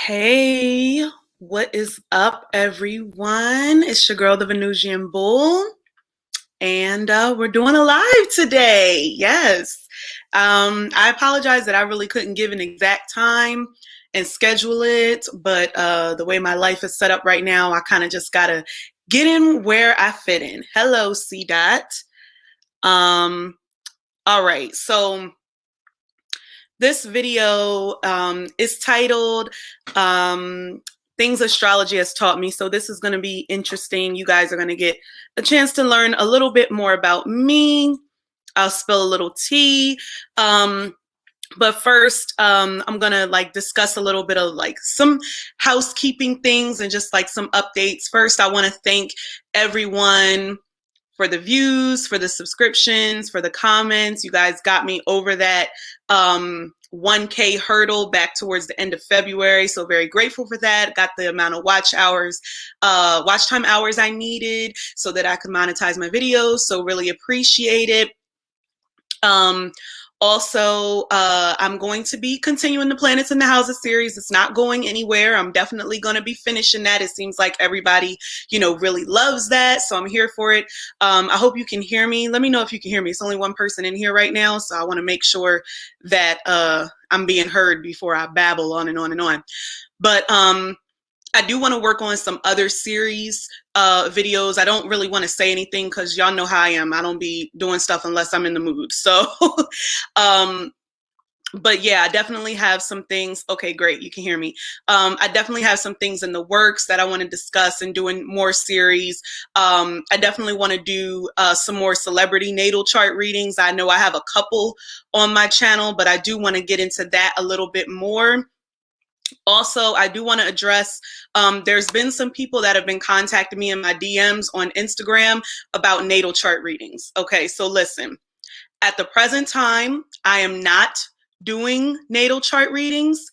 Hey, what is up, everyone? It's your girl, the Venusian Bull, and we're doing a live today. Yes. I apologize that I really couldn't give an exact time and schedule it, but the way my life is set up right now, I kind of just gotta get in where I fit in. Hello, C. Dot. All right, so this video is titled Things Astrology Has Taught Me. So this is going to be interesting. You guys are going to get a chance to learn a little bit more about me. I'll spill a little tea. But first, I'm going to discuss a little bit of some housekeeping things and just some updates. First, I want to thank everyone for the views, for the subscriptions, for the comments. You guys got me over that 1K hurdle back towards the end of February. So very grateful for that. Got the amount of watch time hours I needed so that I could monetize my videos. So really appreciate it. Also, I'm going to be continuing the Planets in the Houses series. It's not going anywhere. I'm definitely going to be finishing that. It seems like everybody, really loves that. So I'm here for it. I hope you can hear me. Let me know if you can hear me. It's only one person in here right now. So I want to make sure that I'm being heard before I babble on and on and on. But I do want to work on some other series videos. I don't really want to say anything because y'all know how I am. I don't be doing stuff unless I'm in the mood. So, but yeah, I definitely have some things. Okay, great. You can hear me. I definitely have some things in the works that I want to discuss and doing more series. I definitely want to do some more celebrity natal chart readings. I know I have a couple on my channel, but I do want to get into that a little bit more. Also, I do want to address, there's been some people that have been contacting me in my DMs on Instagram about natal chart readings. Okay, so listen, at the present time, I am not doing natal chart readings.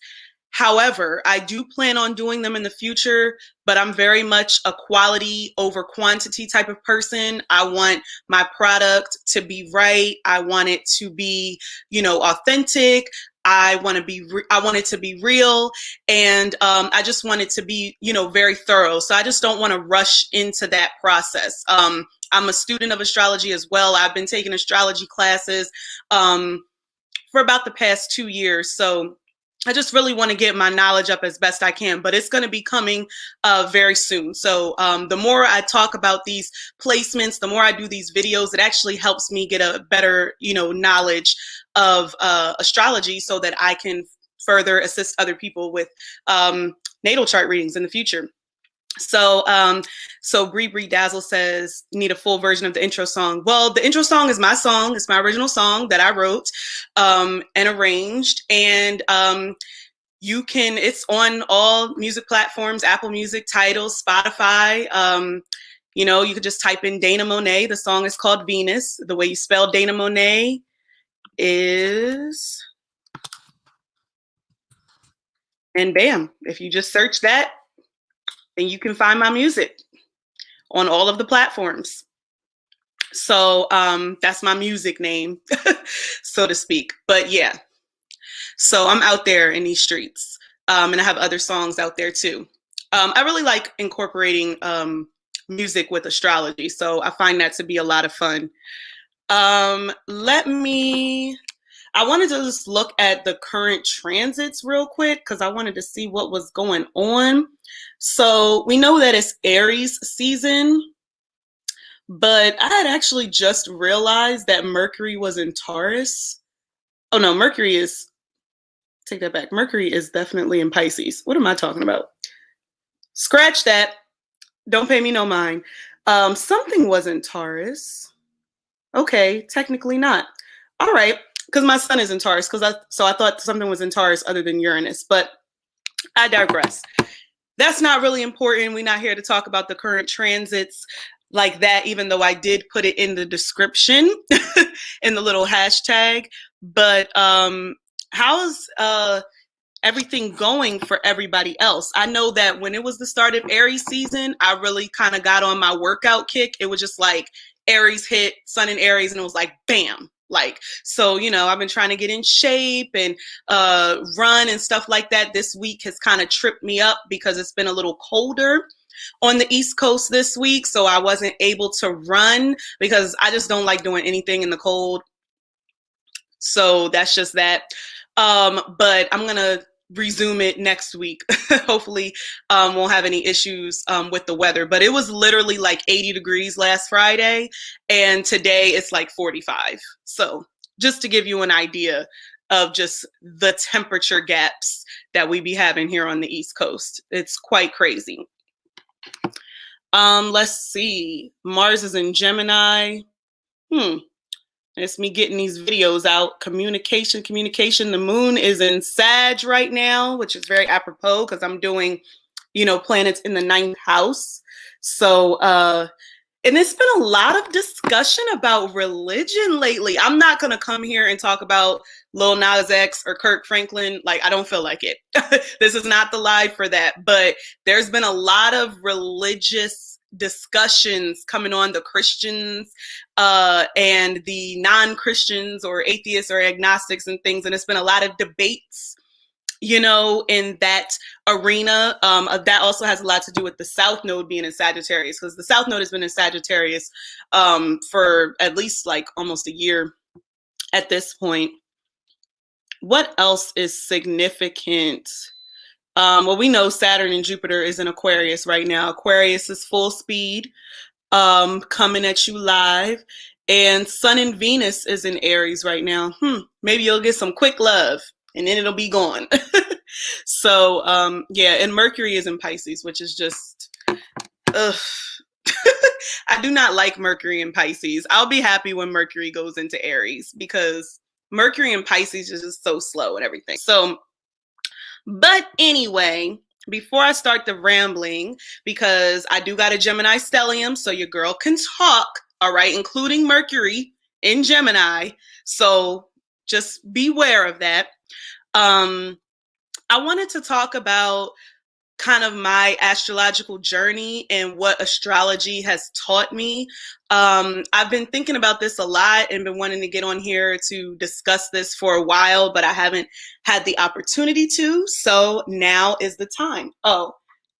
However, I do plan on doing them in the future, but I'm very much a quality over quantity type of person. I want my product to be right. I want it to be, authentic. I want it to be real, and I just want it to be, very thorough. So I just don't want to rush into that process. I'm a student of astrology as well. I've been taking astrology classes for about the past 2 years. So I just really want to get my knowledge up as best I can, but it's going to be coming very soon. So the more I talk about these placements, the more I do these videos, it actually helps me get a better, knowledge of astrology so that I can further assist other people with natal chart readings in the future. So, Bree Bree Dazzle says, need a full version of the intro song. Well, the intro song is my song. It's my original song that I wrote and arranged. And it's on all music platforms, Apple Music, Tidal, Spotify. You could just type in Dana Monet. The song is called Venus. The way you spell Dana Monet is, and bam, if you just search that, then you can find my music on all of the platforms. So that's my music name, so to speak. But yeah, so I'm out there in these streets, and I have other songs out there too. I really like incorporating music with astrology, so I find that to be a lot of fun. I wanted to just look at the current transits real quick because I wanted to see what was going on. So we know that it's Aries season, but I had actually just realized that Mercury was in Taurus. Oh no, take that back. Mercury is definitely in Pisces. What am I talking about? Scratch that. Don't pay me no mind. Something was in Taurus. Okay, technically not. All right. Because my sun is in Taurus, so I thought something was in Taurus other than Uranus, but I digress. That's not really important. We're not here to talk about the current transits like that, even though I did put it in the description in the little hashtag. But how's everything going for everybody else? I know that when it was the start of Aries season, I really kind of got on my workout kick. It was just like Aries hit, Sun in Aries, and it was like, bam. Like, so, you know, I've been trying to get in shape and run and stuff like that. This week has kind of tripped me up because it's been a little colder on the East Coast this week. So I wasn't able to run because I just don't like doing anything in the cold. So that's just that. But I'm going to resume it next week. Hopefully won't have any issues with the weather. But it was literally like 80 degrees last Friday, and today it's like 45. So just to give you an idea of just the temperature gaps that we be having here on the East Coast. It's quite crazy. Let's see. Mars is in Gemini. It's me getting these videos out. Communication. The moon is in Sag right now, which is very apropos because I'm doing, you know, planets in the 9th house. So, and there's been a lot of discussion about religion lately. I'm not going to come here and talk about Lil Nas X or Kirk Franklin. Like, I don't feel like it. This is not the live for that. But there's been a lot of religious discussions coming on, the Christians and the non-Christians or atheists or agnostics and things. And it's been a lot of debates, you know, in that arena. That also has a lot to do with the South Node being in Sagittarius, because the South Node has been in Sagittarius for at least like almost a year at this point. What else is significant? Well, we know Saturn and Jupiter is in Aquarius right now. Aquarius is full speed, coming at you live. And Sun and Venus is in Aries right now. Maybe you'll get some quick love and then it'll be gone. So, yeah, and Mercury is in Pisces, which is just, ugh. I do not like Mercury in Pisces. I'll be happy when Mercury goes into Aries because Mercury in Pisces is just so slow and everything. So, but anyway, before I start the rambling, because I do got a Gemini stellium, so your girl can talk, all right, including Mercury in Gemini. So just beware of that. I wanted to talk about kind of my astrological journey and what astrology has taught me. I've been thinking about this a lot and been wanting to get on here to discuss this for a while, but I haven't had the opportunity to. So now is the time. Oh,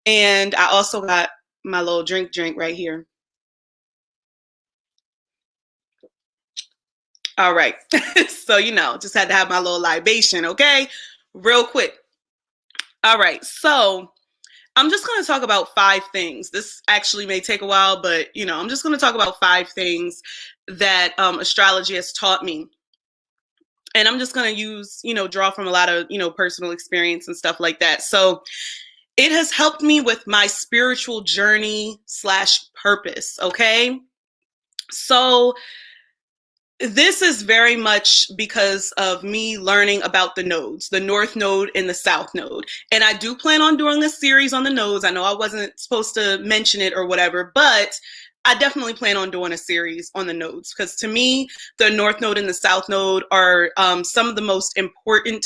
and I also got my little drink right here. All right. So, you know, just had to have my little libation, okay? Real quick. All right. So I'm just going to talk about 5 things. This actually may take a while, but, you know, I'm just going to talk about 5 things that astrology has taught me. And I'm just going to use, you know, draw from a lot of, you know, personal experience and stuff like that. So it has helped me with my spiritual journey / purpose. Okay. So this is very much because of me learning about the nodes, the North Node and the South Node. And I do plan on doing a series on the nodes. I know I wasn't supposed to mention it or whatever, but I definitely plan on doing a series on the nodes because to me, the North Node and the South Node are some of the most important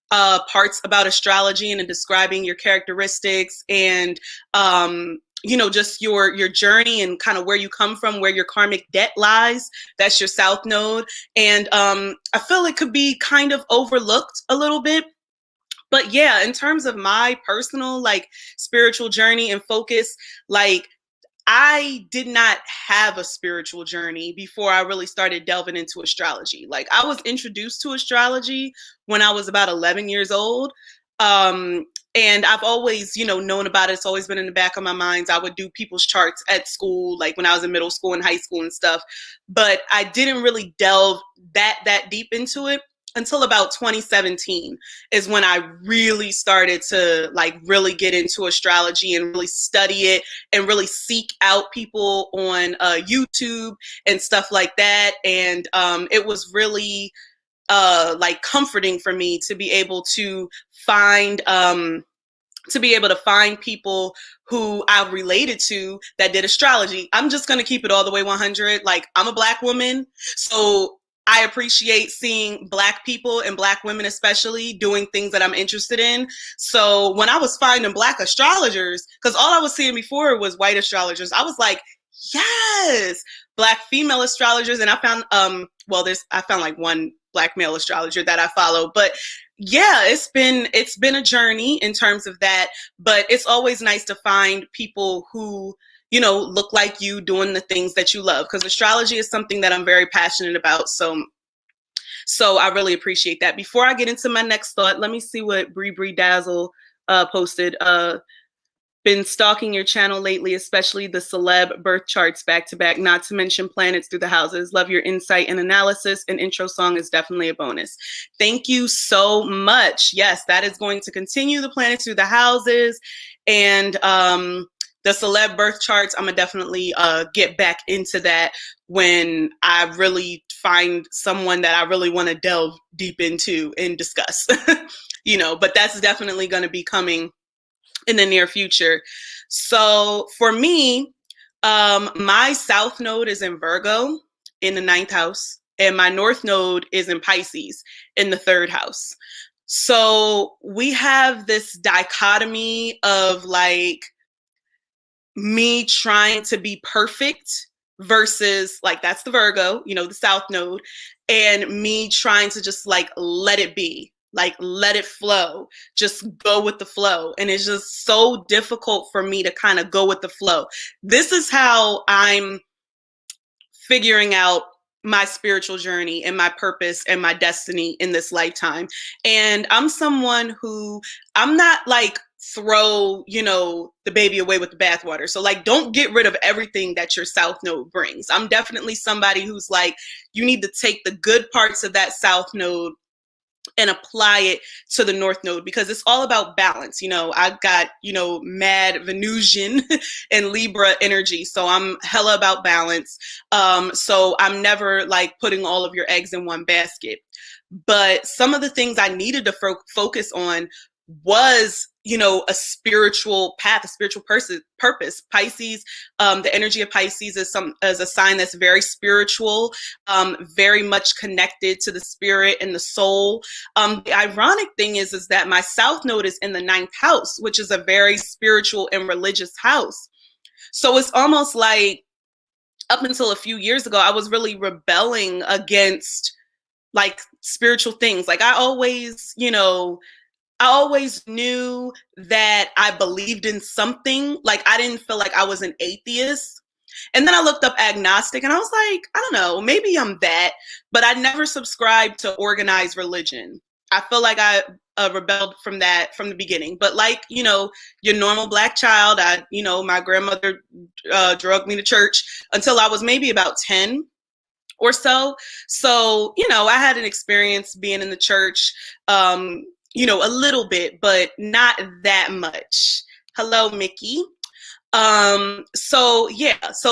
parts about astrology and in describing your characteristics and you know, just your journey and kind of where you come from, where your karmic debt lies. That's your South Node. And I feel it could be kind of overlooked a little bit. But yeah, in terms of my personal like spiritual journey and focus, like I did not have a spiritual journey before I really started delving into astrology. Like I was introduced to astrology when I was about 11 years old. And I've always, you know, known about it. It's always been in the back of my mind. I would do people's charts at school, like when I was in middle school and high school and stuff. But I didn't really delve that deep into it until about 2017 is when I really started to like really get into astrology and really study it and really seek out people on YouTube and stuff like that. And it was really like comforting for me to be able to find people who I related to that did astrology. I'm just going to keep it all the way 100. Like I'm a Black woman, so I appreciate seeing Black people and Black women especially doing things that I'm interested in. So when I was finding Black astrologers, because all I was seeing before was white astrologers, I was like, yes, yes, Black female astrologers, and I found I found like one Black male astrologer that I follow, but yeah, it's been a journey in terms of that, but it's always nice to find people who, you know, look like you doing the things that you love, because astrology is something that I'm very passionate about. So I really appreciate that. Before I get into my next thought, let me see what Bree Dazzle posted. Been stalking your channel lately, especially the celeb birth charts back to back, not to mention planets through the houses. Love your insight and analysis, and intro song is definitely a bonus. Thank you so much. Yes, that is going to continue, the planets through the houses, and the celeb birth charts. I'm gonna definitely get back into that when I really find someone that I really want to delve deep into and discuss. You know, but that's definitely going to be coming in the near future. So for me, my South Node is in Virgo in the 9th house, and my North Node is in Pisces in the 3rd house. So we have this dichotomy of like me trying to be perfect versus like, that's the Virgo, you know, the South Node, and me trying to just like let it be. Like, let it flow, just go with the flow. And it's just so difficult for me to kind of go with the flow. This is how I'm figuring out my spiritual journey and my purpose and my destiny in this lifetime. And I'm someone who, I'm not like throw, you know, the baby away with the bathwater. So like, don't get rid of everything that your South Node brings. I'm definitely somebody who's like, you need to take the good parts of that South Node and apply it to the North Node, because it's all about balance. You know, I've got, you know, mad Venusian and Libra energy. So I'm hella about balance. So I'm never like putting all of your eggs in one basket. But some of the things I needed to focus on was, you know, a spiritual path, a spiritual purpose. Pisces, the energy of Pisces is a sign that's very spiritual, very much connected to the spirit and the soul. The ironic thing is that my South Node is in the 9th house, which is a very spiritual and religious house. So it's almost like up until a few years ago, I was really rebelling against like spiritual things. Like I always knew that I believed in something. Like I didn't feel like I was an atheist. And then I looked up agnostic and I was like, I don't know, maybe I'm that, but I never subscribed to organized religion. I feel like I rebelled from that from the beginning. But like, you know, your normal Black child, my grandmother drugged me to church until I was maybe about 10 or so. So, you know, I had an experience being in the church, you know, a little bit, but not that much. Hello, Mickey. So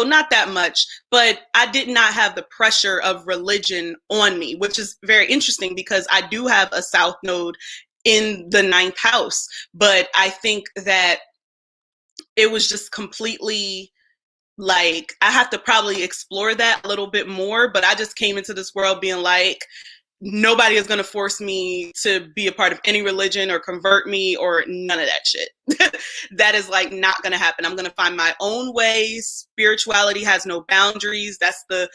not that much, but I did not have the pressure of religion on me, which is very interesting because I do have a South Node in the 9th house, but I think that it was just completely like, I have to probably explore that a little bit more, but I just came into this world being like, nobody is going to force me to be a part of any religion or convert me or none of that shit. That is like not going to happen. I'm going to find my own way. Spirituality has no boundaries. That's the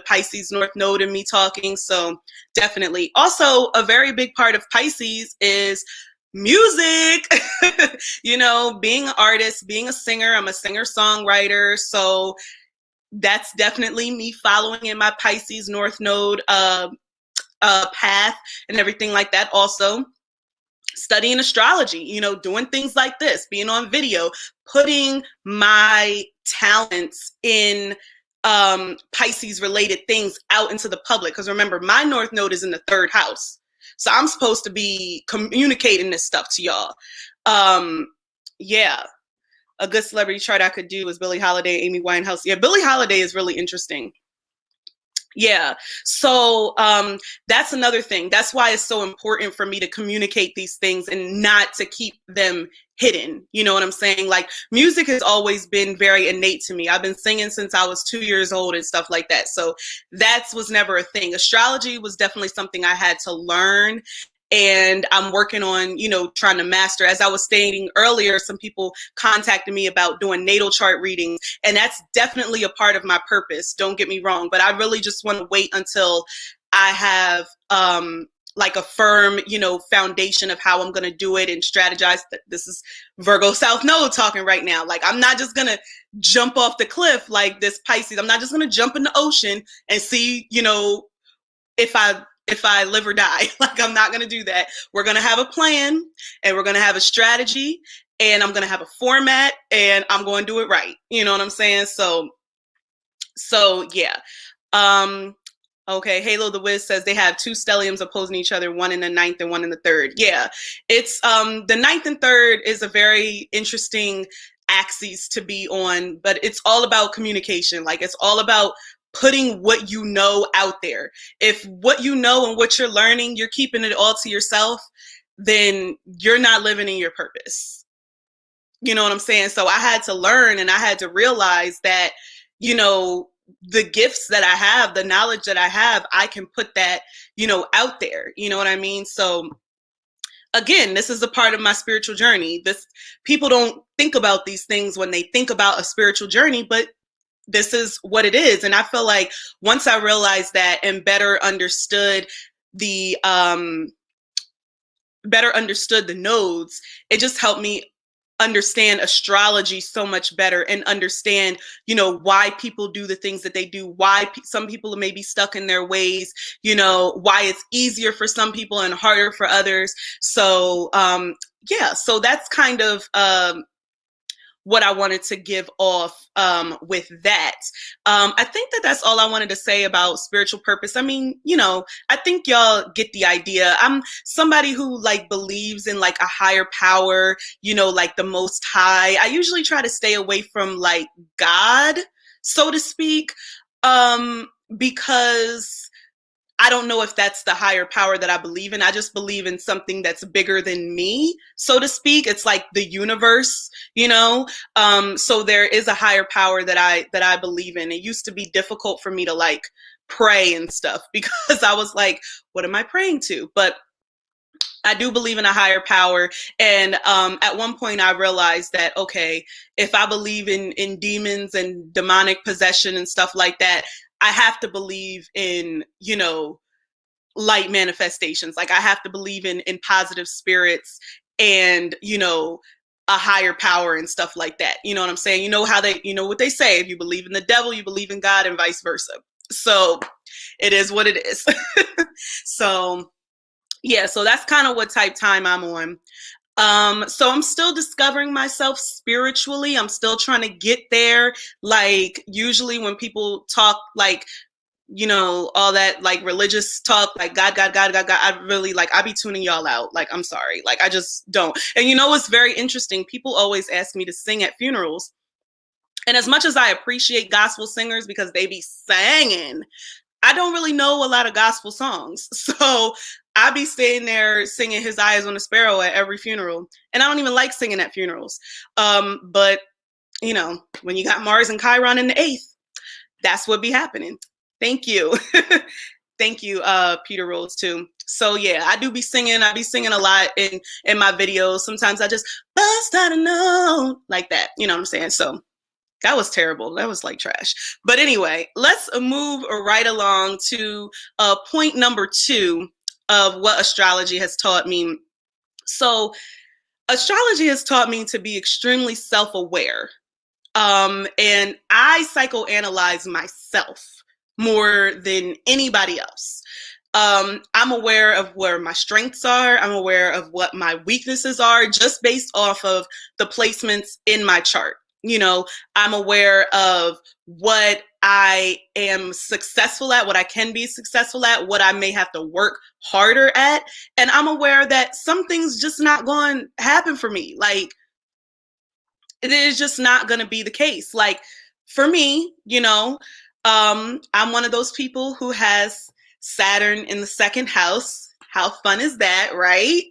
Pisces North Node in me talking. So definitely. Also, a very big part of Pisces is music. You know, being an artist, being a singer. I'm a singer-songwriter. So that's definitely me following in my Pisces North Node path and everything like that. Also studying astrology, you know, doing things like this, being on video, putting my talents in Pisces related things out into the public. Because remember, my North Node is in the 3rd house. So I'm supposed to be communicating this stuff to y'all. Yeah. A good celebrity chart I could do is Billie Holiday, Amy Winehouse. Yeah, Billie Holiday is really interesting. Yeah. So that's another thing. That's why it's so important for me to communicate these things and not to keep them hidden. You know what I'm saying? Like, music has always been very innate to me. I've been singing since I was 2 years old and stuff like that. So that was never a thing. Astrology was definitely something I had to learn and I'm working on, trying to master. As I was stating earlier, some people contacted me about doing natal chart readings, and that's definitely a part of my purpose. Don't get me wrong, but I really just want to wait until I have like a firm, foundation of how I'm going to do it and strategize. This is Virgo South Node talking right now. Like, I'm not just going to jump off the cliff like this Pisces. I'm not just going to jump in the ocean and see, if I live or die. Like, I'm not going to do that. We're going to have a plan, and we're going to have a strategy, and I'm going to have a format, and I'm going to do it right. You know what I'm saying? So yeah. Okay, Halo the Wiz says they have two stelliums opposing each other, one in the ninth and one in the third. Yeah, it's the ninth and third is a very interesting axis to be on, but it's all about communication. Like, it's all about putting what you know out there. If what you know and what you're learning, you're keeping it all to yourself, then you're not living in your purpose. You know what I'm saying? So I had to learn, and I had to realize that, the gifts that I have, the knowledge that I have, I can put that, out there. You know what I mean? So again, this is a part of my spiritual journey. People don't think about these things when they think about a spiritual journey, but this is what it is. And I feel like once I realized that and better understood the nodes, it just helped me understand astrology so much better and understand, why people do the things that they do, why some people may be stuck in their ways, why it's easier for some people and harder for others. So, yeah, so that's kind of, what I wanted to give off with that. I think that's all I wanted to say about spiritual purpose. I mean, I think y'all get the idea. I'm somebody who believes in a higher power, like the Most High. I usually try to stay away from God, so to speak, because I don't know if that's the higher power that I believe in. I just believe in something that's bigger than me, so to speak. It's like the universe, so there is a higher power that I believe in. It used to be difficult for me to pray and stuff because I was like, what am I praying to? But I do believe in a higher power. And at one point I realized that, okay, if I believe in demons and demonic possession and stuff like that, I have to believe in, light manifestations. Like, I have to believe in positive spirits and, a higher power and stuff like that. You know what I'm saying? You know what they say, if you believe in the devil, you believe in God, and vice versa. So it is what it is. So yeah, so that's kind of what type time I'm on. So I'm still discovering myself spiritually. I'm still trying to get there. Like, usually when people talk all that religious talk, God, I really I be tuning y'all out. I'm sorry. I just don't. And it's very interesting. People always ask me to sing at funerals. And as much as I appreciate gospel singers because they be singing, I don't really know a lot of gospel songs. So I be staying there singing His Eyes on a Sparrow at every funeral. And I don't even like singing at funerals. But when you got Mars and Chiron in the 8th, that's what be happening. Thank you. Thank you, Peter Rose, too. So yeah, I do be singing. I be singing a lot in my videos. Sometimes I just bust out a note like that. You know what I'm saying? So that was terrible. That was like trash. But anyway, let's move right along to point number 2 of what astrology has taught me. So astrology has taught me to be extremely self-aware. And I psychoanalyze myself more than anybody else. I'm aware of where my strengths are. I'm aware of what my weaknesses are just based off of the placements in my chart. I'm aware of what I am successful at, what I can be successful at, what I may have to work harder at. And I'm aware that some things just not going to happen for me. It is just not going to be the case. For me, I'm one of those people who has Saturn in the 2nd house. How fun is that, right?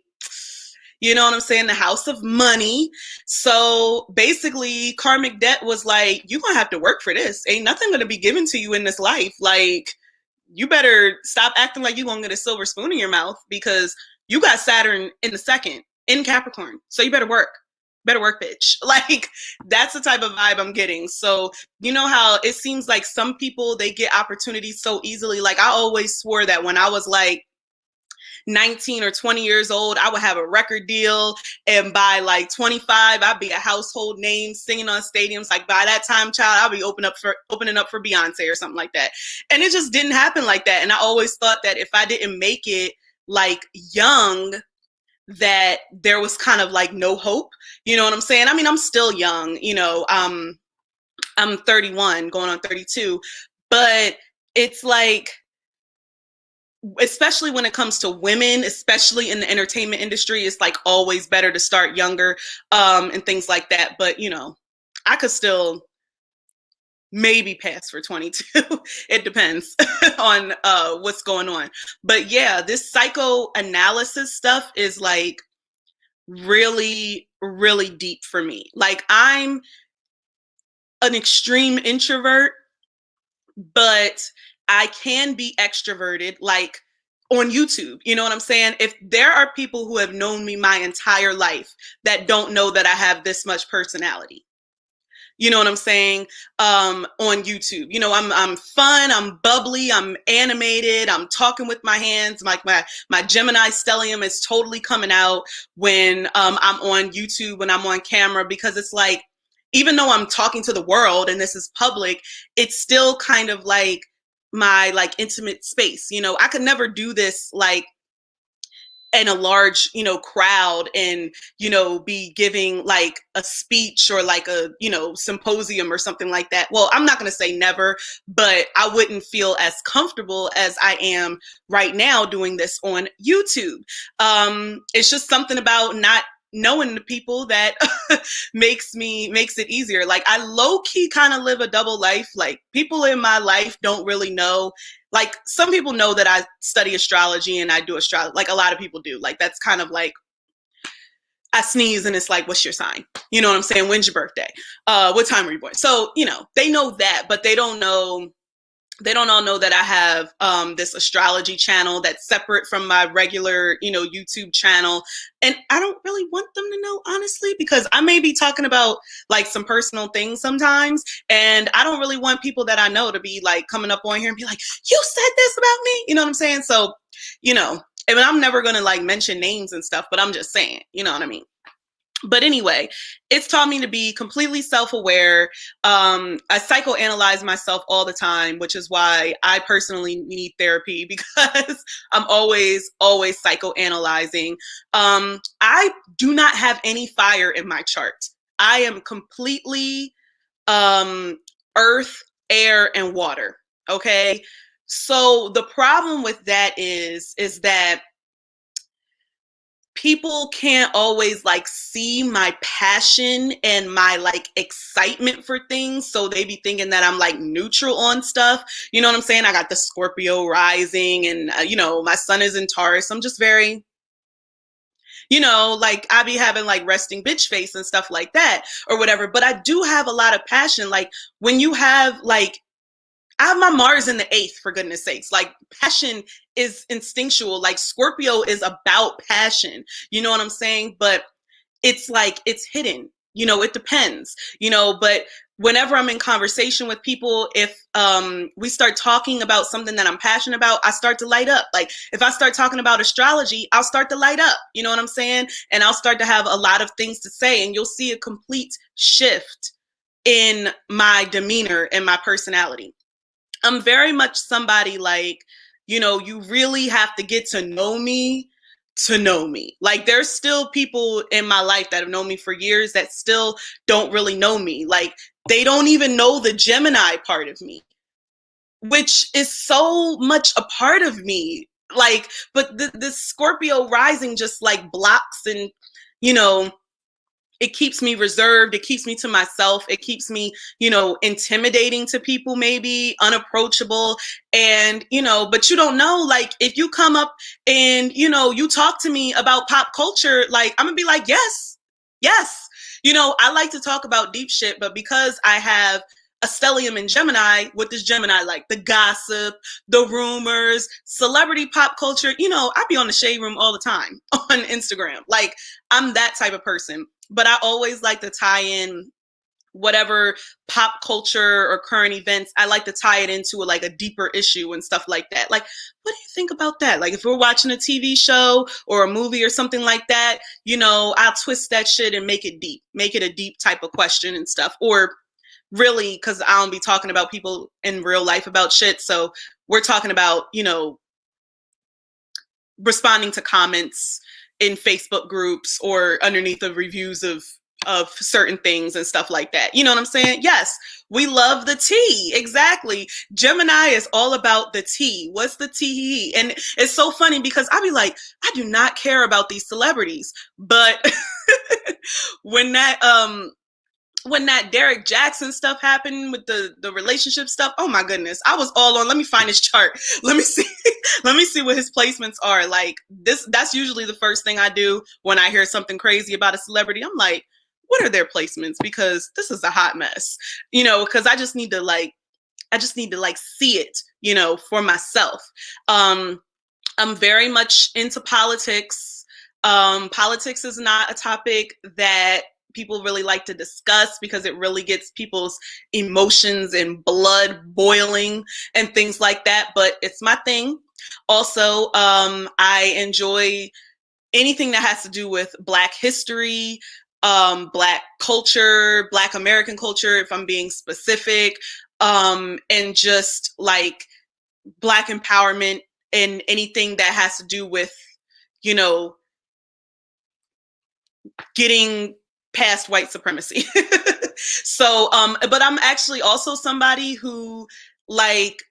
You know what I'm saying? The house of money. So basically, karmic debt was you're going to have to work for this. Ain't nothing going to be given to you in this life. You better stop acting like you're going to get a silver spoon in your mouth, because you got Saturn in the second in Capricorn. So you better work. Better work, bitch. Like, that's the type of vibe I'm getting. So, you know how it seems like some people, they get opportunities so easily. Like, I always swore that when I was like 19 or 20 years old, I would have a record deal. And by like 25, I'd be a household name singing on stadiums. Like, by that time, child, I'll be opening up for Beyonce or something like that. And it just didn't happen like that. And I always thought that if I didn't make it like young, that there was kind of like no hope. You know what I'm saying? I mean, I'm still young, you know, I'm 31 going on 32, but it's like, especially when it comes to women, especially in the entertainment industry, it's like always better to start younger, and things like that. But, you know, I could still maybe pass for 22. It depends on what's going on. But yeah, this psychoanalysis stuff is like really, really deep for me. Like, I'm an extreme introvert, but I can be extroverted, like on YouTube. You know what I'm saying? If there are people who have known me my entire life that don't know that I have this much personality, you know what I'm saying? On YouTube, you know, I'm fun, I'm bubbly, I'm animated, I'm talking with my hands. Like my Gemini stellium is totally coming out when I'm on YouTube, when I'm on camera, because it's like, even though I'm talking to the world and this is public, it's still kind of like my like intimate space. You know, I could never do this like in a large, you know, crowd and, you know, be giving like a speech or like a, you know, symposium or something like that. Well, I'm not going to say never, but I wouldn't feel as comfortable as I am right now doing this on YouTube. It's just something about not knowing the people that makes it easier. Like, I low key kind of live a double life. Like, people in my life don't really know. Like, some people know that I study astrology and I do astrology. Like, a lot of people do. Like, that's kind of like, I sneeze and it's like, what's your sign? You know what I'm saying? When's your birthday? What time were you born? So, you know, they know that, but they don't all know that I have this astrology channel that's separate from my regular, you know, YouTube channel. And I don't really want them to know, honestly, because I may be talking about like some personal things sometimes. And I don't really want people that I know to be like coming up on here and be like, you said this about me. You know what I'm saying? So, you know, I mean, I'm never going to like mention names and stuff, but I'm just saying, you know what I mean? But anyway, it's taught me to be completely self-aware. I psychoanalyze myself all the time, which is why I personally need therapy, because I'm always psychoanalyzing. I do not have any fire in my chart. I am completely earth, air, and water. Okay. So the problem with that is that people can't always like see my passion and my like excitement for things. So they be thinking that I'm like neutral on stuff. You know what I'm saying? I got the Scorpio rising and, you know, my sun is in Taurus. I'm just very, you know, like I be having like resting bitch face and stuff like that or whatever. But I do have a lot of passion. Like, when you have like, I have my Mars in the 8th, for goodness sakes. Like, passion is instinctual. Like, Scorpio is about passion. You know what I'm saying? But it's like, it's hidden. You know, it depends. You know, but whenever I'm in conversation with people, if we start talking about something that I'm passionate about, I start to light up. Like, if I start talking about astrology, I'll start to light up. You know what I'm saying? And I'll start to have a lot of things to say. And you'll see a complete shift in my demeanor and my personality. I'm very much somebody like, you know, you really have to get to know me to know me. Like, there's still people in my life that have known me for years that still don't really know me. Like, they don't even know the Gemini part of me, which is so much a part of me. Like, but the Scorpio rising just like blocks and, you know, it keeps me reserved. It keeps me to myself. It keeps me, you know, intimidating to people, maybe unapproachable. And, you know, but you don't know, like, if you come up and, you know, you talk to me about pop culture, like, I'm gonna be like, yes. You know, I like to talk about deep shit, but because I have a stellium in Gemini, what does Gemini like? The gossip, the rumors, celebrity pop culture. You know, I be on the shade room all the time on Instagram. Like, I'm that type of person. But I always like to tie in whatever pop culture or current events. I like to tie it into like a deeper issue and stuff like that. Like, what do you think about that? Like, if we're watching a TV show or a movie or something like that, you know, I'll twist that shit and make it deep, make it a deep type of question and stuff. Or really, because I don't be talking about people in real life about shit. So we're talking about, you know, responding to comments in Facebook groups or underneath the reviews of certain things and stuff like that. You know what I'm saying? Yes, we love the tea. Exactly. Gemini is all about the tea. What's the tea? And it's so funny because I be like, I do not care about these celebrities. But when that Derek Jackson stuff happened with the relationship stuff, oh my goodness, I was all on, let me find his chart. Let me see, let me see what his placements are. Like, that's usually the first thing I do when I hear something crazy about a celebrity. I'm like, what are their placements? Because this is a hot mess, you know, because I just need to see it, you know, for myself. I'm very much into politics. Politics is not a topic that people really like to discuss because it really gets people's emotions and blood boiling and things like that. But it's my thing. Also, I enjoy anything that has to do with Black history, Black culture, Black American culture, if I'm being specific, and just like Black empowerment and anything that has to do with, you know, getting past white supremacy. So, but I'm actually also somebody who, like,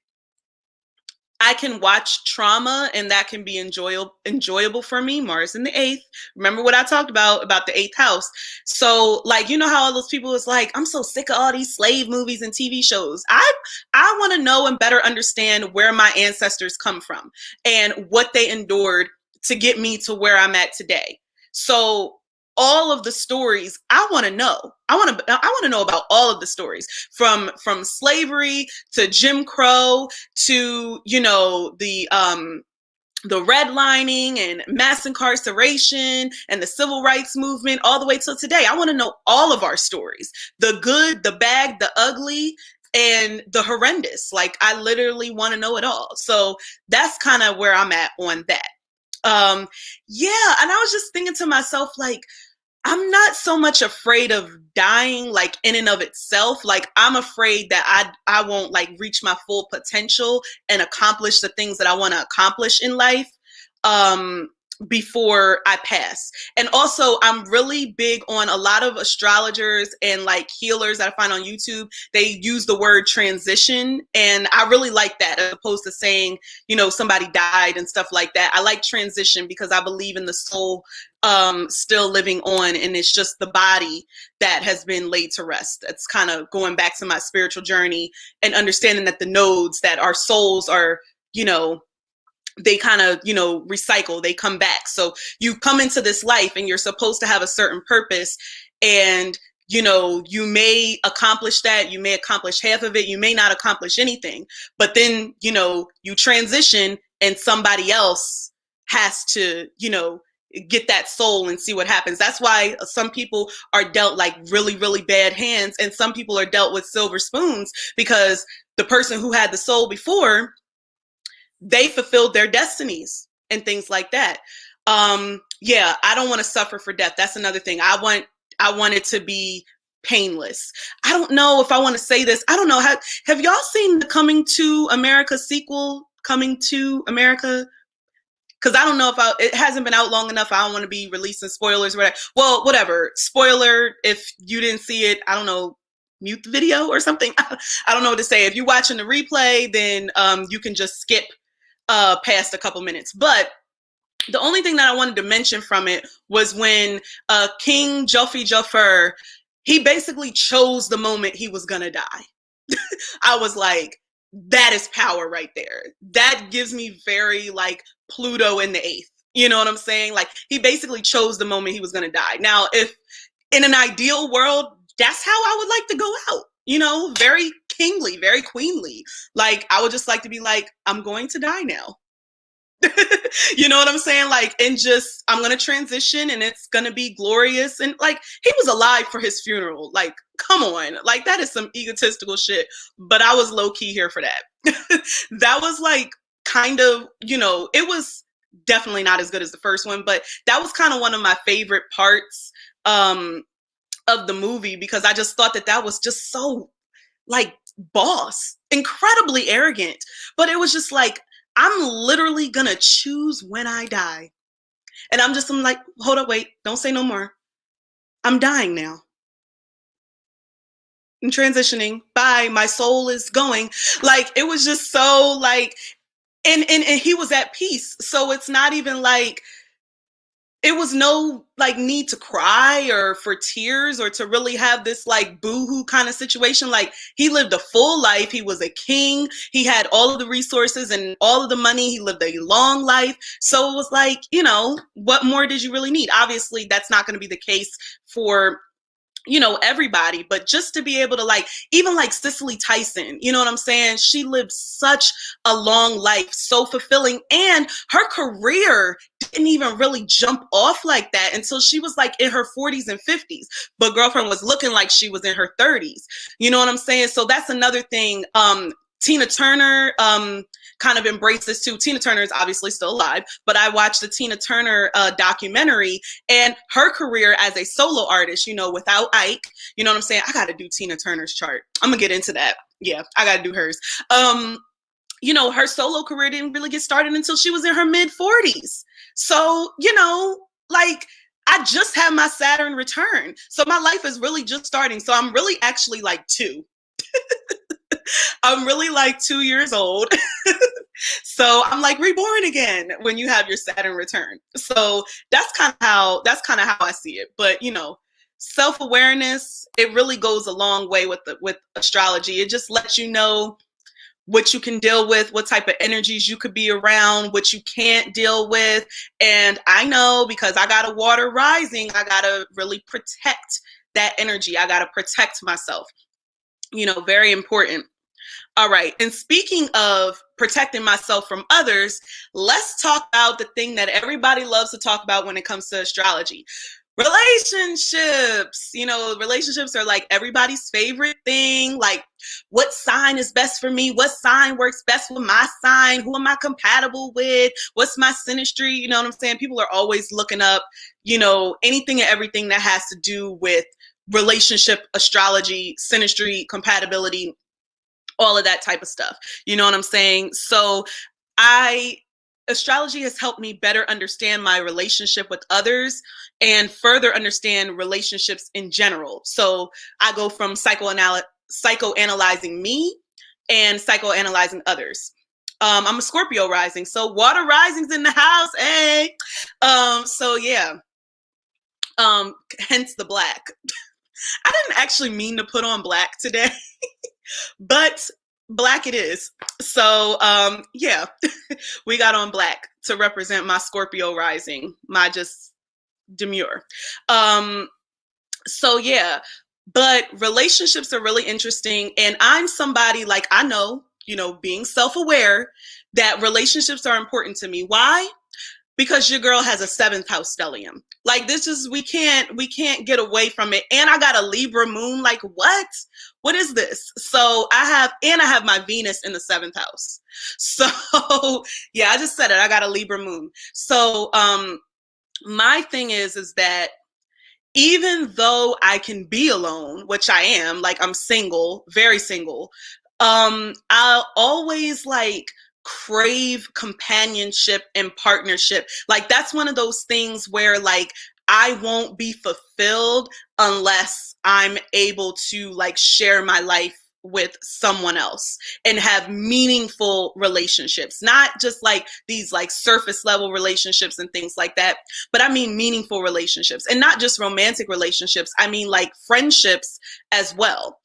I can watch trauma and that can be enjoyable for me. Mars in the eighth. Remember what I talked about the eighth house. So, like, you know how all those people is like, I'm so sick of all these slave movies and TV shows. I want to know and better understand where my ancestors come from and what they endured to get me to where I'm at today. So all of the stories I want to know. I want to know about all of the stories from slavery to Jim Crow to, you know, the redlining and mass incarceration and the civil rights movement all the way till today. I want to know all of our stories, the good, the bad, the ugly, and the horrendous. Like, I literally want to know it all. So that's kind of where I'm at on that. Yeah. And I was just thinking to myself, like, I'm not so much afraid of dying, like, in and of itself. Like, I'm afraid that I won't, like, reach my full potential and accomplish the things that I want to accomplish in life before I pass. And also, I'm really big on a lot of astrologers and, like, healers that I find on YouTube. They use the word transition, and I really like that, as opposed to saying, you know, somebody died and stuff like that. I like transition because I believe in the soul still living on, and it's just the body that has been laid to rest. That's kind of going back to my spiritual journey and understanding that the nodes, that our souls are, you know, they kind of, you know, recycle, they come back. So you come into this life and you're supposed to have a certain purpose, and, you know, you may accomplish that, you may accomplish half of it, you may not accomplish anything, but then, you know, you transition and somebody else has to, you know, get that soul and see what happens. That's why some people are dealt like really, really bad hands, and some people are dealt with silver spoons, because the person who had the soul before, they fulfilled their destinies and things like that. Yeah, I don't want to suffer for death. That's another thing. I want it to be painless. I don't know if I want to say this. I don't know. Have y'all seen the Coming to America sequel, Coming to America? Because I don't know if it hasn't been out long enough. I don't want to be releasing spoilers or whatever. Well, whatever. Spoiler, if you didn't see it, I don't know, mute the video or something. I don't know what to say. If you're watching the replay, then you can just skip past a couple minutes. But the only thing that I wanted to mention from it was when King Joffrey Joffer, he basically chose the moment he was gonna die. I was like, that is power right there. That gives me very, like, Pluto in the eighth. You know what I'm saying? Like, he basically chose the moment he was gonna die. Now, if in an ideal world, that's how I would like to go out. very kingly, very queenly. Like, I would just like to be like, I'm going to die now. You know what I'm saying? Like, and just, I'm going to transition and it's going to be glorious. And like, he was alive for his funeral. Like, come on. Like, that is some egotistical shit. But I was low key here for that. That was like kind of, it was definitely not as good as the first one, but that was kind of one of my favorite parts of the movie, because I just thought that was just so like boss, incredibly arrogant. But it was just like, I'm literally gonna choose when I die. And I'm like, hold up, wait, don't say no more. I'm dying now. I'm transitioning. Bye. My soul is going. Like, it was just so like, and he was at peace. So it's not even like, it was no like need to cry or for tears or to really have this like boohoo kind of situation. Like, he lived a full life. He was a king. He had all of the resources and all of the money. He lived a long life. So it was like, what more did you really need? Obviously, that's not going to be the case for everybody, but just to be able to like, even like Cicely Tyson, you know what I'm saying? She lived such a long life, so fulfilling. And her career didn't even really jump off like that until she was like in her 40s and 50s. But girlfriend was looking like she was in her 30s. You know what I'm saying? So that's another thing. Tina Turner kind of embraced this too. Tina Turner is obviously still alive, but I watched the Tina Turner documentary, and her career as a solo artist, without Ike, you know what I'm saying? I got to do Tina Turner's chart. I'm gonna get into that. Yeah, I got to do hers. Her solo career didn't really get started until she was in her mid 40s. So, like, I just had my Saturn return. So my life is really just starting. So I'm really actually like 2. I'm really like 2 years old. So I'm like reborn again when you have your Saturn return. So that's kind of how I see it. But self-awareness, it really goes a long way with astrology. It just lets you know what you can deal with, what type of energies you could be around, what you can't deal with. And I know, because I got a water rising, I got to really protect that energy. I got to protect myself. Very important. All right. And speaking of protecting myself from others, let's talk about the thing that everybody loves to talk about when it comes to astrology. Relationships. Relationships are like everybody's favorite thing. Like, what sign is best for me? What sign works best with my sign? Who am I compatible with? What's my synastry? You know what I'm saying? People are always looking up, anything and everything that has to do with relationship, astrology, synastry, compatibility, all of that type of stuff. You know what I'm saying? So astrology has helped me better understand my relationship with others and further understand relationships in general. So I go from psychoanalyzing me and psychoanalyzing others. I'm a Scorpio rising, so water rising's in the house. Hey, so yeah. Hence the black. I didn't actually mean to put on black today, but black it is. So yeah, we got on black to represent my Scorpio rising, my just demure. So yeah, but relationships are really interesting. And I'm somebody, like, I know, being self-aware, that relationships are important to me. Why? Because your girl has a 7th house stellium. Like, this is, we can't get away from it. And I got a Libra moon. Like, what is this? So I have my Venus in the 7th house. So yeah, I just said it. I got a Libra moon. So my thing is that even though I can be alone, which I am, like, I'm single, very single, I'll always like crave companionship and partnership. Like, that's one of those things where like I won't be fulfilled unless I'm able to like share my life with someone else and have meaningful relationships, not just like these like surface level relationships and things like that, but I mean meaningful relationships, and not just romantic relationships. I mean like friendships as well.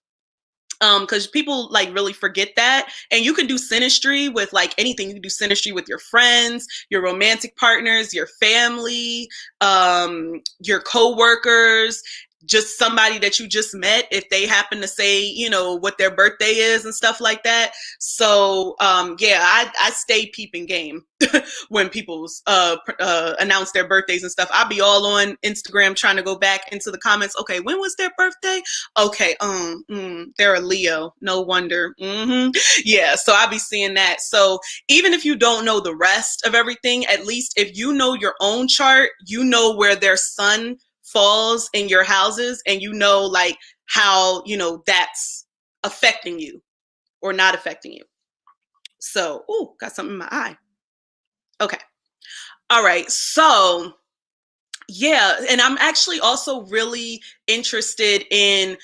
Because people like really forget that. And you can do synastry with like anything. You can do synastry with your friends, your romantic partners, your family, your co-workers. just somebody that you just met, if they happen to say, you know, what their birthday is and stuff like that. So yeah, I stay peeping game when people announce their birthdays and stuff. I'll be all on Instagram trying to go back into the comments. Okay, when was their birthday? Okay, they're a Leo. No wonder. Yeah, so I'll be seeing that. So even if you don't know the rest of everything, at least if you know your own chart, you know where their sun falls in your houses, and you know like how, you know, that's affecting you or not affecting you. So, ooh, got something in my eye. Okay. All right. So, yeah, and I'm actually also really interested in,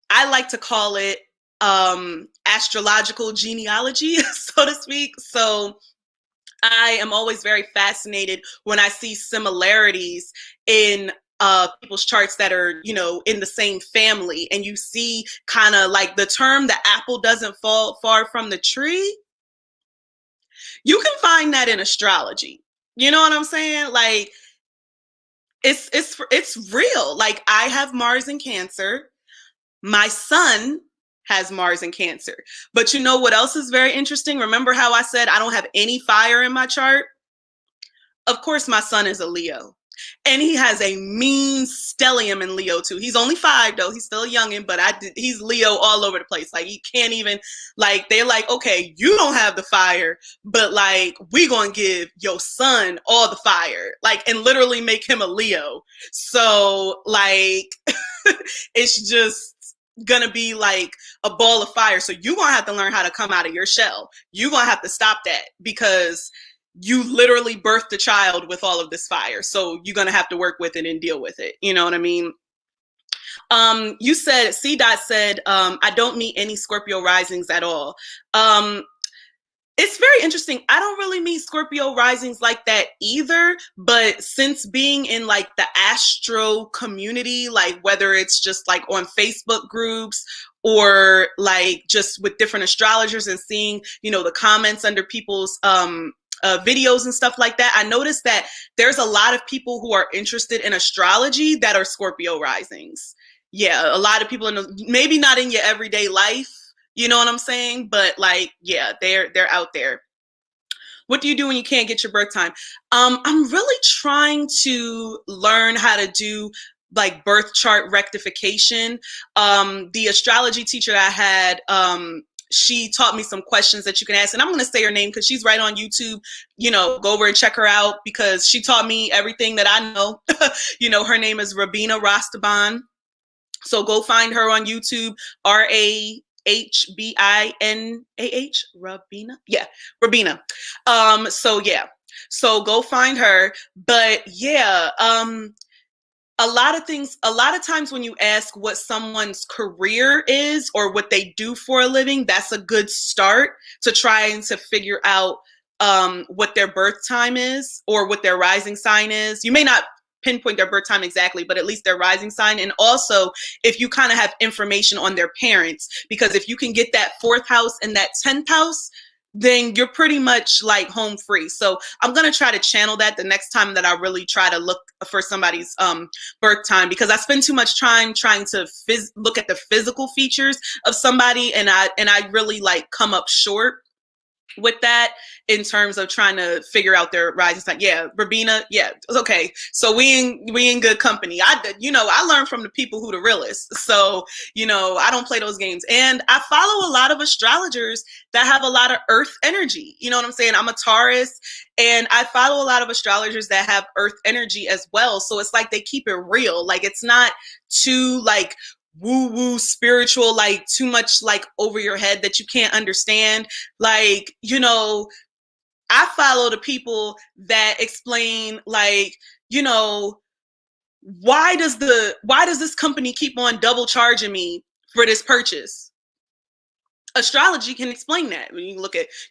I like to call it astrological genealogy, so to speak. So, I am always very fascinated when I see similarities in people's charts that are, you know, in the same family, and you see kind of like the term, the apple doesn't fall far from the tree. You can find that in astrology. You know what I'm saying? Like it's real. Like I have Mars in Cancer. My son has Mars in Cancer. But you know what else is very interesting? Remember how I said I don't have any fire in my chart? Of course, my son is a Leo. And he has a mean stellium in Leo too. He's only 5 though. He's still a youngin', but he's Leo all over the place. Like he can't even, like they're like, okay, you don't have the fire, but like we gonna give your son all the fire, like, and literally make him a Leo. So like, it's just gonna be like a ball of fire. So you're gonna have to learn how to come out of your shell. You're gonna have to stop that because you literally birthed a child with all of this fire. So you're going to have to work with it and deal with it. You know what I mean? You said, C. Dot said, I don't meet any Scorpio risings at all. It's very interesting. I don't really meet Scorpio risings like that either. But since being in like the astro community, like whether it's just like on Facebook groups or like just with different astrologers and seeing, you know, the comments under people's videos and stuff like that, I noticed that there's a lot of people who are interested in astrology that are Scorpio risings. Yeah, a lot of people maybe not in your everyday life, you know what I'm saying? But like, yeah, they're out there. What do you do when you can't get your birth time? I'm really trying to learn how to do like birth chart rectification. The astrology teacher I had, she taught me some questions that you can ask, and I'm going to say her name because she's right on YouTube. You know, go over and check her out because she taught me everything that I know. You know, her name is Rabina Rastaban. So go find her on YouTube, Rahbinah, Rabina. Yeah, Rabina. So yeah, so go find her. But yeah, a lot of times when you ask what someone's career is or what they do for a living, that's a good start to trying to figure out what their birth time is or what their rising sign is. You may not pinpoint their birth time exactly, but at least their rising sign. And also if you kind of have information on their parents, because if you can get that 4th house and that 10th house, then you're pretty much like home free. So I'm going to try to channel that the next time that I really try to look for somebody's birth time, because I spend too much time trying to look at the physical features of somebody, and I really like come up short with that in terms of trying to figure out their rising sign. Yeah, Rabina. Yeah, okay. So we in good company. I learn from the people who the realest. So I don't play those games, and I follow a lot of astrologers that have a lot of Earth energy. You know what I'm saying? I'm a Taurus, and I follow a lot of astrologers that have Earth energy as well. So it's like they keep it real. Like it's not too like woo-woo spiritual, like too much like over your head that you can't understand. Like, I follow the people that explain like, why does this company keep on double charging me for this purchase? Astrology can explain that. When you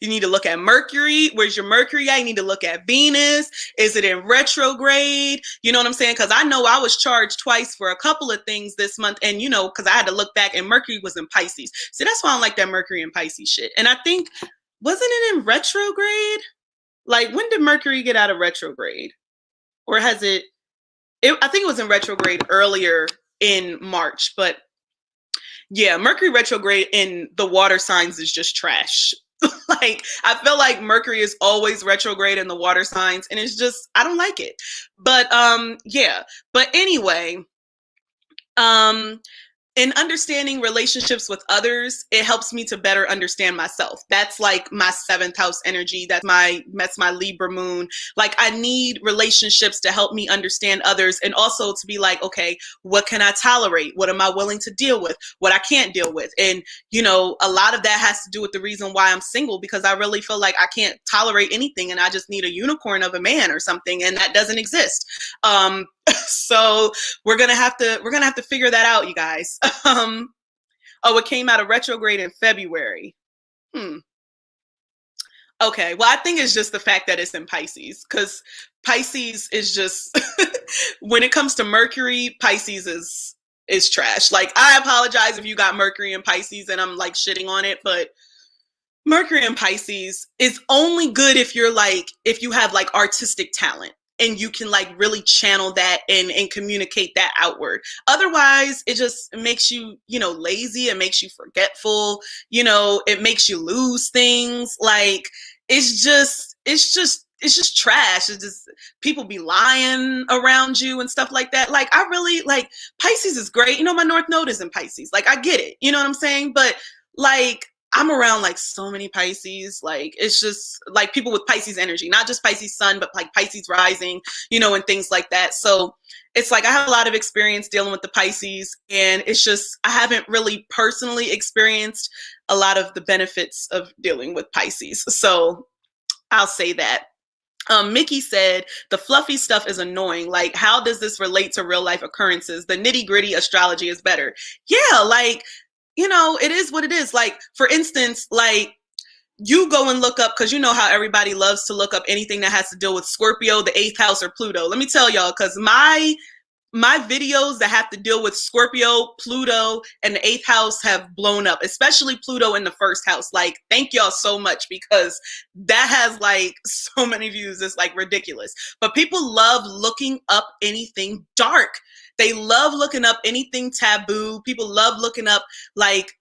need to look at Mercury. Where's your Mercury at? You need to look at Venus. Is it in retrograde? You know what I'm saying? Because I know I was charged twice for a couple of things this month. And, because I had to look back and Mercury was in Pisces. See, that's why I don't like that Mercury and Pisces shit. And I think, wasn't it in retrograde? Like, when did Mercury get out of retrograde? Or has I think it was in retrograde earlier in March. But yeah, Mercury retrograde in the water signs is just trash. Like, I feel like Mercury is always retrograde in the water signs, and it's just, I don't like it. But yeah. But anyway, um in understanding relationships with others, it helps me to better understand myself. That's like my 7th house energy. That's my Libra moon. Like, I need relationships to help me understand others, and also to be like, okay, what can I tolerate? What am I willing to deal with? What I can't deal with? And, a lot of that has to do with the reason why I'm single, because I really feel like I can't tolerate anything, and I just need a unicorn of a man or something, and that doesn't exist. So we're gonna have to figure that out, you guys. Oh, it came out of retrograde in February. Okay, well, I think it's just the fact that it's in Pisces, because Pisces is just when it comes to Mercury, Pisces is trash. Like, I apologize if you got Mercury in Pisces and I'm like shitting on it, but Mercury in Pisces is only good if you have like artistic talent and you can like really channel that and communicate that outward. Otherwise, it just makes you, lazy. It makes you forgetful. It makes you lose things. Like, it's just trash. It's just people be lying around you and stuff like that. Like, I really like Pisces is great. My North Node is in Pisces. Like, I get it. You know what I'm saying? But like, I'm around like so many Pisces. Like, it's just like people with Pisces energy, not just Pisces sun, but like Pisces rising, and things like that. So it's like I have a lot of experience dealing with the Pisces, and it's just I haven't really personally experienced a lot of the benefits of dealing with Pisces. So I'll say that. Mickey said, the fluffy stuff is annoying. Like, how does this relate to real life occurrences? The nitty gritty astrology is better. Yeah, like, it is what it is. Like, for instance, like, you go and look up, because you know how everybody loves to look up anything that has to deal with Scorpio, the 8th house, or Pluto. Let me tell y'all, because my videos that have to deal with Scorpio, Pluto, and the 8th house have blown up, especially Pluto in the 1st house. Like, thank y'all so much, because that has like so many views. It's like ridiculous. But people love looking up anything dark. They love looking up anything taboo. People love looking up like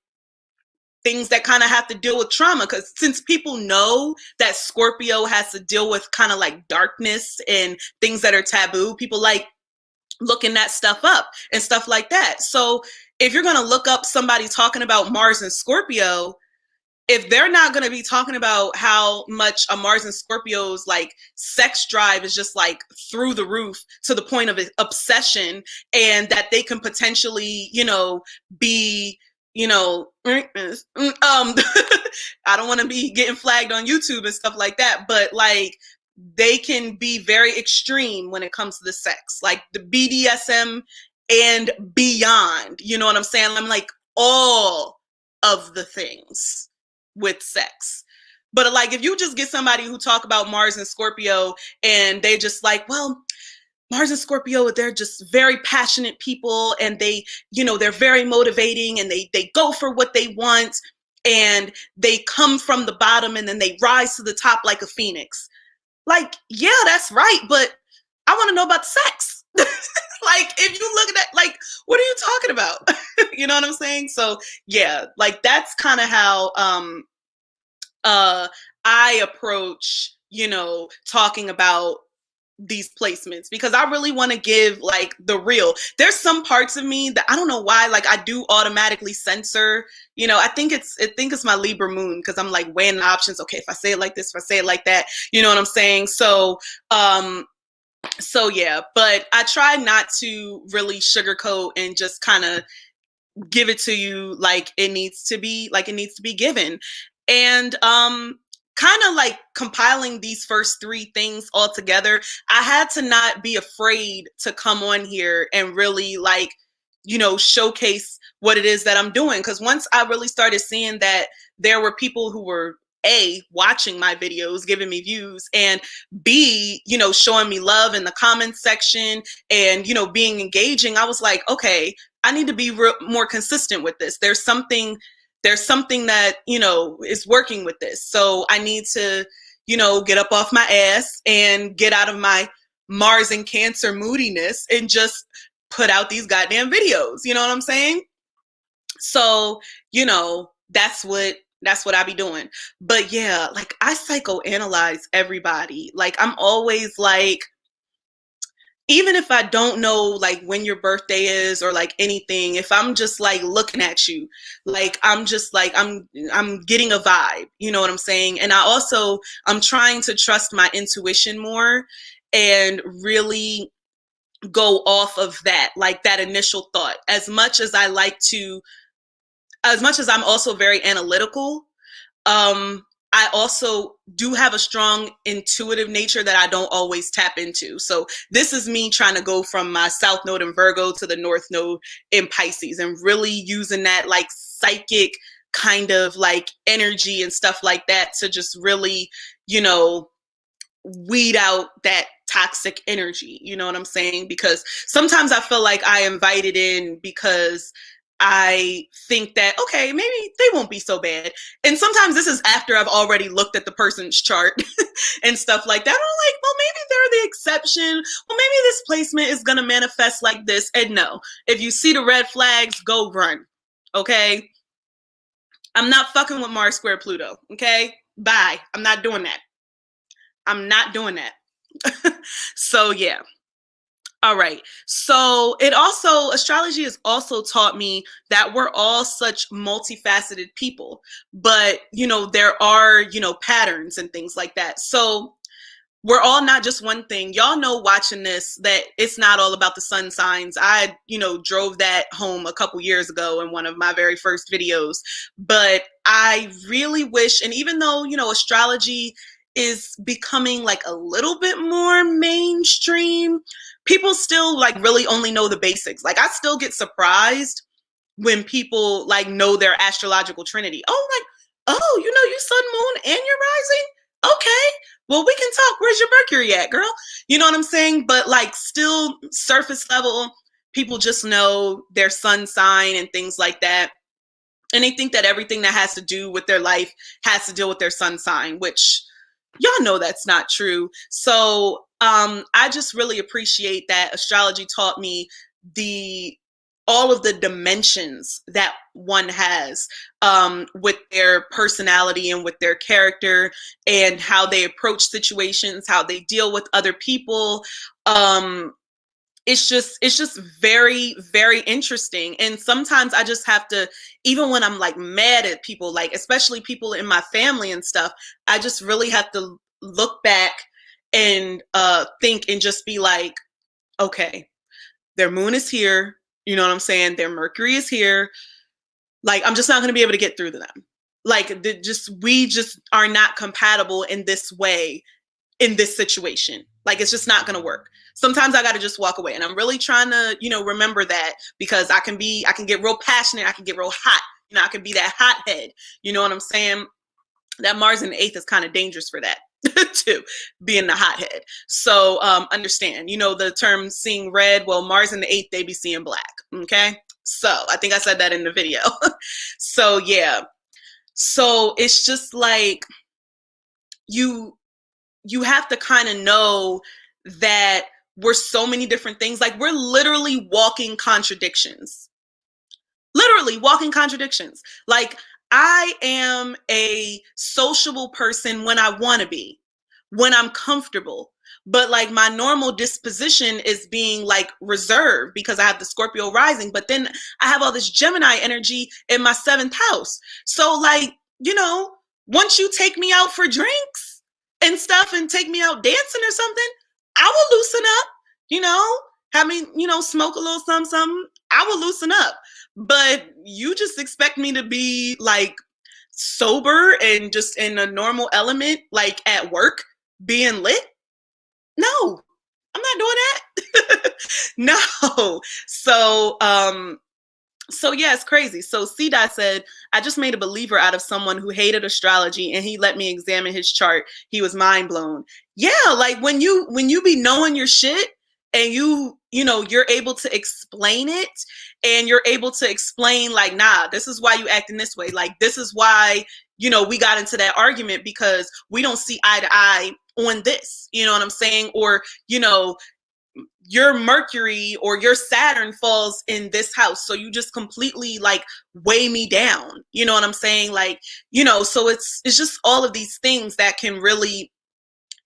things that kind of have to deal with trauma, because since people know that Scorpio has to deal with kind of like darkness and things that are taboo, people like looking that stuff up and stuff like that. So if you're going to look up somebody talking about Mars and Scorpio, if they're not going to be talking about how much a Mars and Scorpio's like sex drive is just like through the roof to the point of obsession, and that they can potentially, be, I don't want to be getting flagged on YouTube and stuff like that, but like, they can be very extreme when it comes to the sex, like the BDSM and beyond. You know what I'm saying? I'm like, all of the things with sex. But like, if you just get somebody who talk about Mars and Scorpio and they just like, well, Mars and Scorpio, they're just very passionate people, and they, they're very motivating, and they go for what they want, and they come from the bottom and then they rise to the top like a phoenix. Like, yeah, that's right, but I want to know about sex. Like, if you look at that, like, what are you talking about? You know what I'm saying? So yeah, like, that's kind of how I approach, talking about these placements, because I really want to give like the real. There's some parts of me that I don't know why, like, I do automatically censor. I think it's my Libra moon, because I'm like weighing the options. Okay, if I say it like this, if I say it like that, you know what I'm saying? So yeah, but I try not to really sugarcoat and just kind of give it to you like it needs to be given. And kind of like compiling these first 3 things all together, I had to not be afraid to come on here and really like, showcase what it is that I'm doing. Because once I really started seeing that there were people who were A, watching my videos, giving me views, and B, showing me love in the comments section and, being engaging, I was like, okay, I need to be more consistent with this. There's something that, is working with this. So I need to, get up off my ass and get out of my Mars and Cancer moodiness and just put out these goddamn videos. You know what I'm saying? So, you know, that's what I be doing. But yeah, like I psychoanalyze everybody. Like I'm always like, even if I don't know like when your birthday is or like anything, if I'm just like looking at you, like I'm just like I'm getting a vibe, you know what I'm saying? And I'm trying to trust my intuition more and really go off of that, like that initial thought. As much as I'm also very analytical, I also do have a strong intuitive nature that I don't always tap into. So this is me trying to go from my South Node in Virgo to the North Node in Pisces and really using that like psychic kind of like energy and stuff like that to just really, you know, weed out that toxic energy. You know what I'm saying? Because sometimes I feel like I invite it in because I think that, okay, maybe they won't be so bad. And sometimes this is after I've already looked at the person's chart and stuff like that. I'm like, well, maybe they're the exception. Well, maybe this placement is going to manifest like this. And no, if you see the red flags, go run. Okay. I'm not fucking with Mars square Pluto. Okay. Bye. I'm not doing that. I'm not doing that. So yeah. All right. So astrology has also taught me that we're all such multifaceted people, but you know, there are, you know, patterns and things like that. So we're all not just one thing. Y'all know watching this that it's not all about the sun signs. I, you know, drove that home a couple years ago in one of my very first videos, but I really wish, and even though, you know, astrology is becoming like a little bit more mainstream, people still like really only know the basics. Like I still get surprised when people like know their astrological trinity. Oh, like, oh, you know, you sun, moon, and your rising? Okay. Well, we can talk. Where's your Mercury at, girl? You know what I'm saying? But like still surface level, people just know their sun sign and things like that. And they think that everything that has to do with their life has to deal with their sun sign, which y'all know that's not true. So I just really appreciate that astrology taught me all of the dimensions that one has with their personality and with their character and how they approach situations, how they deal with other people. It's just very, very interesting. And sometimes I just have to, even when I'm like mad at people, like especially people in my family and stuff, I just really have to look back and think and just be like, okay, their moon is here. You know what I'm saying? Their Mercury is here. Like, I'm just not going to be able to get through to them. Like, we just are not compatible in this way, in this situation. Like, it's just not going to work. Sometimes I got to just walk away. And I'm really trying to, you know, remember that, because I can get real passionate. I can get real hot. You know, I can be that hothead. You know what I'm saying? That Mars in the 8th is kind of dangerous for that. To being the hothead. So understand, you know, the term seeing red, well, Mars in the 8th, they be seeing black. Okay. So I think I said that in the video. So yeah. So it's just like, you have to kind of know that we're so many different things. Like we're literally walking contradictions. Literally walking contradictions. Like I am a sociable person when I want to be, when I'm comfortable. But like my normal disposition is being like reserved because I have the Scorpio rising. But then I have all this Gemini energy in my 7th house. So like, you know, once you take me out for drinks and stuff and take me out dancing or something, I will loosen up, you know, have me, you know, smoke a little something, I will loosen up. But you just expect me to be like sober and just in a normal element, like at work, being lit? No, I'm not doing that. No. So yeah, it's crazy. So C-Dot said, I just made a believer out of someone who hated astrology and he let me examine his chart. He was mind blown. Yeah, like when you be knowing your shit and you know, you're able to explain it and you're able to explain like, nah, this is why you acting this way. Like, this is why, you know, we got into that argument because we don't see eye to eye on this, you know what I'm saying? Or, you know, your Mercury or your Saturn falls in this house. So you just completely like weigh me down. You know what I'm saying? Like, so it's just all of these things that can really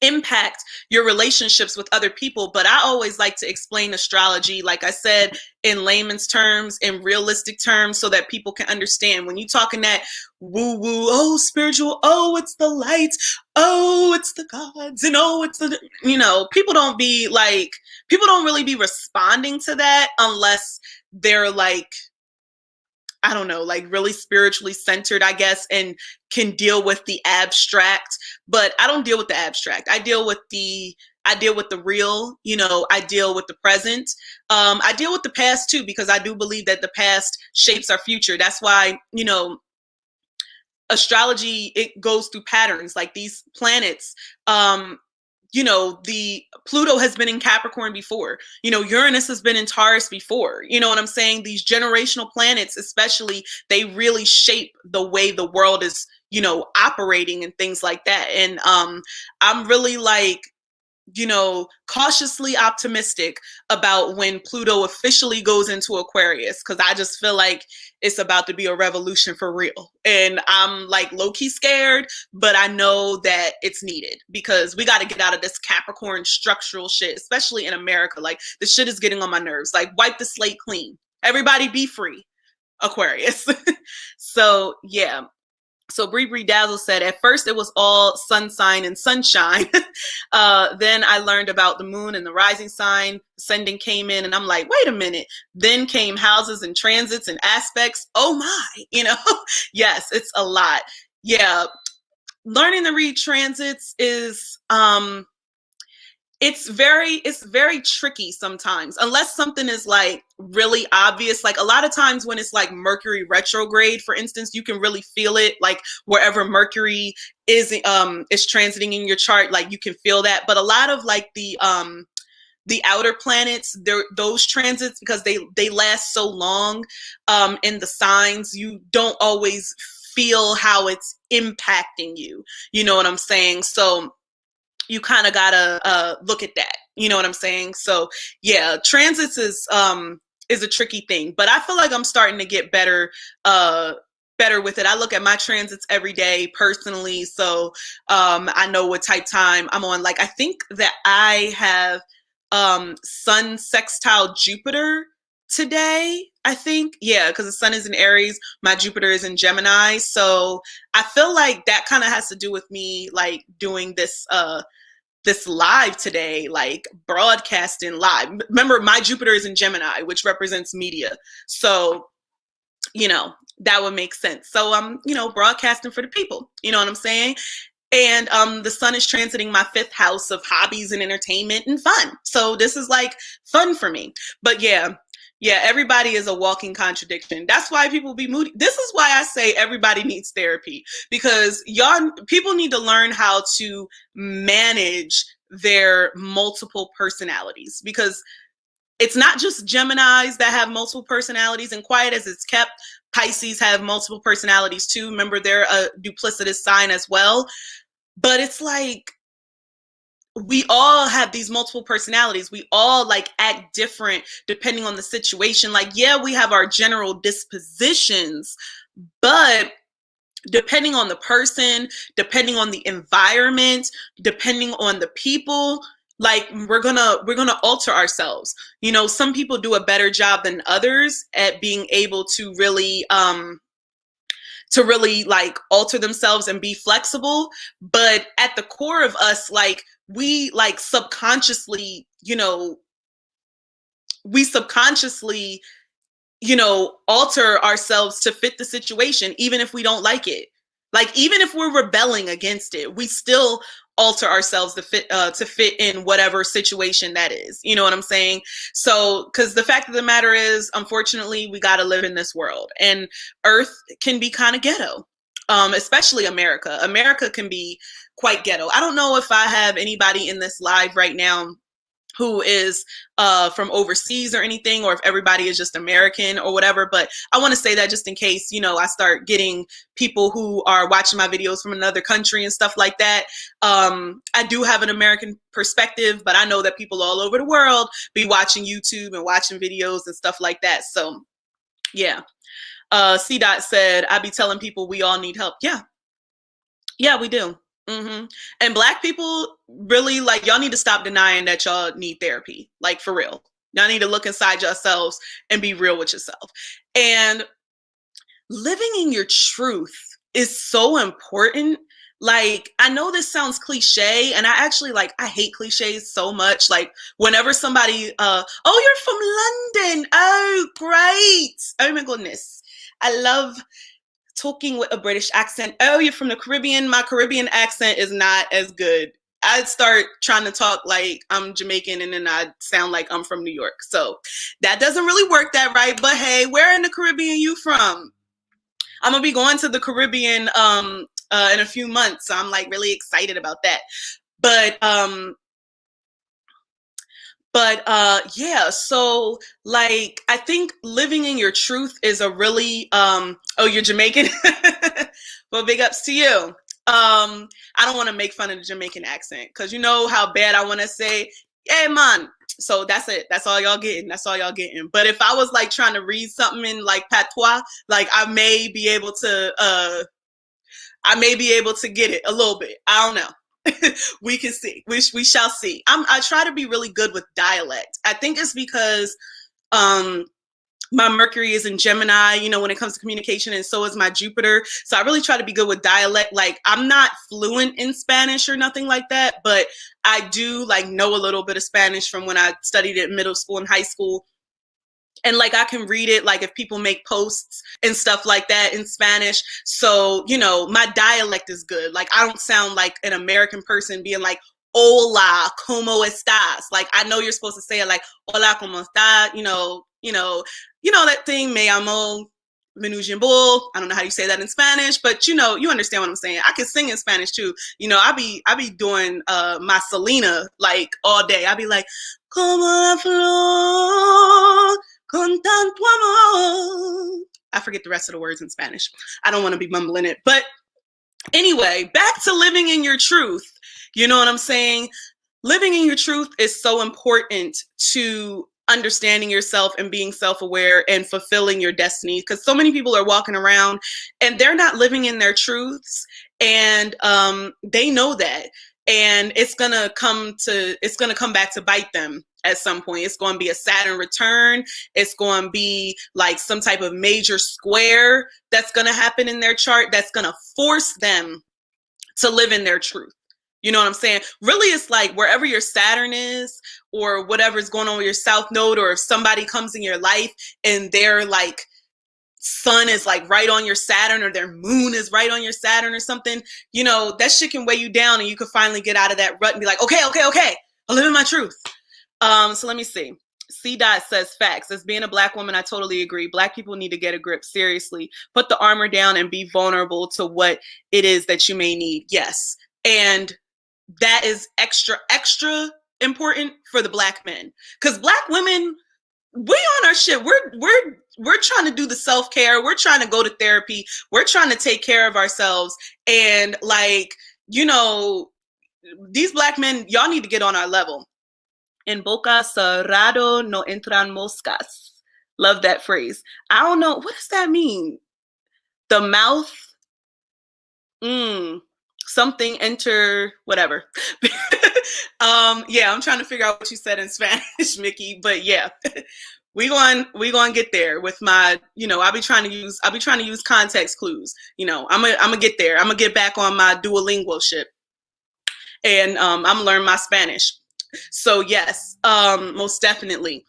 impact your relationships with other people. But I always like to explain astrology, like I said, in layman's terms, in realistic terms, so that people can understand. When you talking that woo woo, oh, spiritual, oh, it's the light, oh, it's the gods, and oh, it's the, people don't really be responding to that unless they're like, I don't know, like really spiritually centered, I guess, and can deal with the abstract. But I don't deal with the abstract. I deal with the real, I deal with the present. I deal with the past too, because I do believe that the past shapes our future. That's why, astrology, it goes through patterns, like these planets. The Pluto has been in Capricorn before, Uranus has been in Taurus before, you know what I'm saying? These generational planets, especially, they really shape the way the world is, operating and things like that. And I'm really like, cautiously optimistic about when Pluto officially goes into Aquarius, because I just feel like it's about to be a revolution for real. And I'm like low-key scared, but I know that it's needed, because we got to get out of this Capricorn structural shit, especially in America. Like, the shit is getting on my nerves. Like, wipe the slate clean. Everybody be free, Aquarius. So, yeah. So Bree Dazzle said, at first it was all sun sign and sunshine. Then I learned about the moon and the rising sign. Ascending came in and I'm like, wait a minute. Then came houses and transits and aspects. Oh my, yes, it's a lot. Yeah. Learning to read transits is, it's very tricky sometimes, unless something is like really obvious. Like, a lot of times when it's like Mercury retrograde, for instance, you can really feel it, like wherever Mercury is transiting in your chart, like you can feel that. But a lot of like the outer planets, those transits, because they last so long in the signs, you don't always feel how it's impacting you. You know what I'm saying? So you kind of gotta look at that. You know what I'm saying? So yeah, transits is a tricky thing, but I feel like I'm starting to get better with it. I look at my transits every day personally, so I know what type time I'm on. Like, I think that I have Sun sextile Jupiter today, I think. Yeah, because the sun is in Aries, my Jupiter is in Gemini. So I feel like that kind of has to do with me like doing this live today, like broadcasting live. Remember, my Jupiter is in Gemini, which represents media. So, that would make sense. So I'm, broadcasting for the people, you know what I'm saying? And the sun is transiting my 5th house of hobbies and entertainment and fun. So this is like fun for me. But yeah, everybody is a walking contradiction. That's why people be moody. This is why I say everybody needs therapy, because people need to learn how to manage their multiple personalities, because it's not just Geminis that have multiple personalities, and quiet as it's kept, Pisces have multiple personalities too. Remember, they're a duplicitous sign as well. But it's like, we all have these multiple personalities. We all like act different depending on the situation. Like, yeah, we have our general dispositions, but depending on the person, depending on the environment, depending on the people, like we're gonna alter ourselves. Some people do a better job than others at being able to really like alter themselves and be flexible. But at the core of us, like, we like subconsciously, alter ourselves to fit the situation, even if we don't like it. Like, even if we're rebelling against it, we still alter ourselves to fit in whatever situation that is. You know what I'm saying? So, because the fact of the matter is, unfortunately, we got to live in this world, and Earth can be kind of ghetto. Especially America. America can be quite ghetto. I don't know if I have anybody in this live right now who is from overseas or anything, or if everybody is just American or whatever. But I want to say that just in case, you know, I start getting people who are watching my videos from another country and stuff like that. I do have an American perspective, but I know that people all over the world be watching YouTube and watching videos and stuff like that. So yeah. C. Dot said, I be telling people we all need help. Yeah. Yeah, we do. And Black people really, like, y'all need to stop denying that y'all need therapy. Like, for real. Y'all need to look inside yourselves and be real with yourself. And living in your truth is so important. Like, I know this sounds cliche, and I actually, like, I hate cliches so much. Like, whenever somebody, oh, you're from London. Oh, great. Oh my goodness. I love talking with a British accent. Oh, you're from the Caribbean. My Caribbean accent is not as good. I'd start trying to talk like I'm Jamaican, and then I'd sound like I'm from New York. So that doesn't really work that right. But hey, where in the Caribbean you from? I'm gonna be going to the Caribbean in a few months. So I'm like really excited about that. But yeah, so like I think living in your truth is a really oh, you're Jamaican? Well, big ups to you. I don't want to make fun of the Jamaican accent because you know how bad I want to say, yeah, man. So that's it. That's all y'all getting. That's all y'all getting. But if I was like trying to read something in like patois, like I may be able to get it a little bit. I don't know. We can see. We shall see. I try to be really good with dialect. I think it's because my Mercury is in Gemini, you know, when it comes to communication, and so is my Jupiter. So I really try to be good with dialect. Like, I'm not fluent in Spanish or nothing like that, but I do like know a little bit of Spanish from when I studied it in middle school and high school. And like I can read it, like if people make posts and stuff like that in Spanish. So, you know, my dialect is good. Like I don't sound like an American person being like, hola, ¿cómo estás? Like I know you're supposed to say it like, hola, ¿cómo estás? You know that thing, me llamo Venusian Bull. I don't know how you say that in Spanish, but you know, you understand what I'm saying. I can sing in Spanish too. You know, I be doing my Selena like all day. I be like, como la flor con tanto amor. I forget the rest of the words in Spanish. I don't want to be mumbling it. But anyway, back to living in your truth. You know what I'm saying? Living in your truth is so important to understanding yourself and being self-aware and fulfilling your destiny, because so many people are walking around and they're not living in their truths, and they know that, and it's gonna come back to bite them at some point. It's going to be a Saturn return. It's going to be like some type of major square that's going to happen in their chart that's going to force them to live in their truth. You know what I'm saying? Really, it's like wherever your Saturn is or whatever's going on with your South Node, or if somebody comes in your life and their like sun is like right on your Saturn, or their moon is right on your Saturn or something, you know, that shit can weigh you down, and you can finally get out of that rut and be like, okay, I live in my truth. So let me see. C. Dot says, facts. As being a Black woman, I totally agree. Black people need to get a grip. Seriously. Put the armor down and be vulnerable to what it is that you may need. Yes. And that is extra important for the Black men. Because Black women, we on our shit. We're trying to do the self-care. We're trying to go to therapy. We're trying to take care of ourselves. And like, you know, these Black men, y'all need to get on our level. En boca cerrado no entran moscas. Love that phrase. I don't know. What does that mean? The mouth? Something enter, whatever. Yeah, I'm trying to figure out what you said in Spanish, Mickey. But yeah, we going get there with my, you know, I'll be trying to use context clues. You know, I'm gonna get there. I'm gonna get back on my Duolingo shit. And I'm gonna learn my Spanish. So yes, most definitely.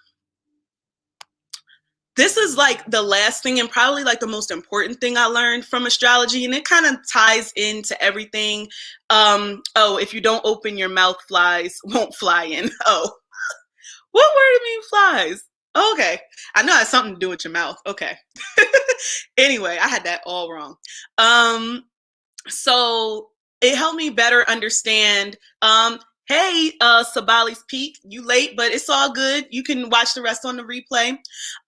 This is like the last thing and probably like the most important thing I learned from astrology, and it kind of ties into everything. Oh, if you don't open your mouth, flies won't fly in. Oh, what word mean flies? Okay, I know it has something to do with your mouth. Okay. Anyway, I had that all wrong. So it helped me better understand Hey, Sabali's Peak, you late, but it's all good. You can watch the rest on the replay.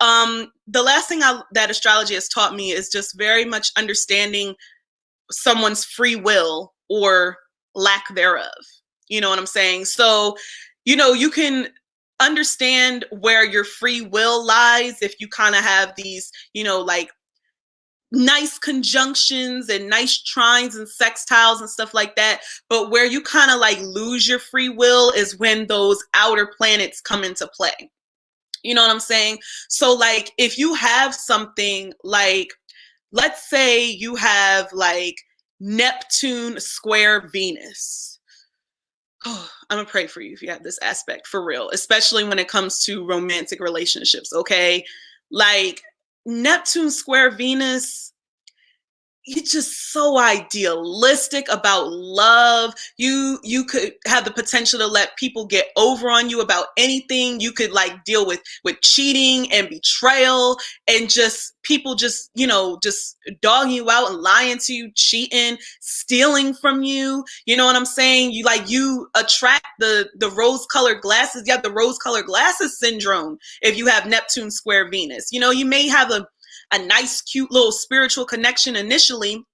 The last thing that astrology has taught me is just very much understanding someone's free will or lack thereof. You know what I'm saying? So, you can understand where your free will lies if you kind of have these, like nice conjunctions and nice trines and sextiles and stuff like that. But where you kind of like lose your free will is when those outer planets come into play. You know what I'm saying? So like if you have something like, let's say you have like Neptune square Venus. Oh, I'm gonna pray for you if you have this aspect for real, especially when it comes to romantic relationships. Okay. Like Neptune square Venus, it's just so idealistic about love. You could have the potential to let people get over on you about anything. You could like deal with cheating and betrayal and just people just just dogging you out and lying to you, cheating, stealing from you. You know what I'm saying? You attract the rose colored glasses. You have the rose colored glasses syndrome if you have Neptune square Venus. You may have a nice, cute little spiritual connection initially. And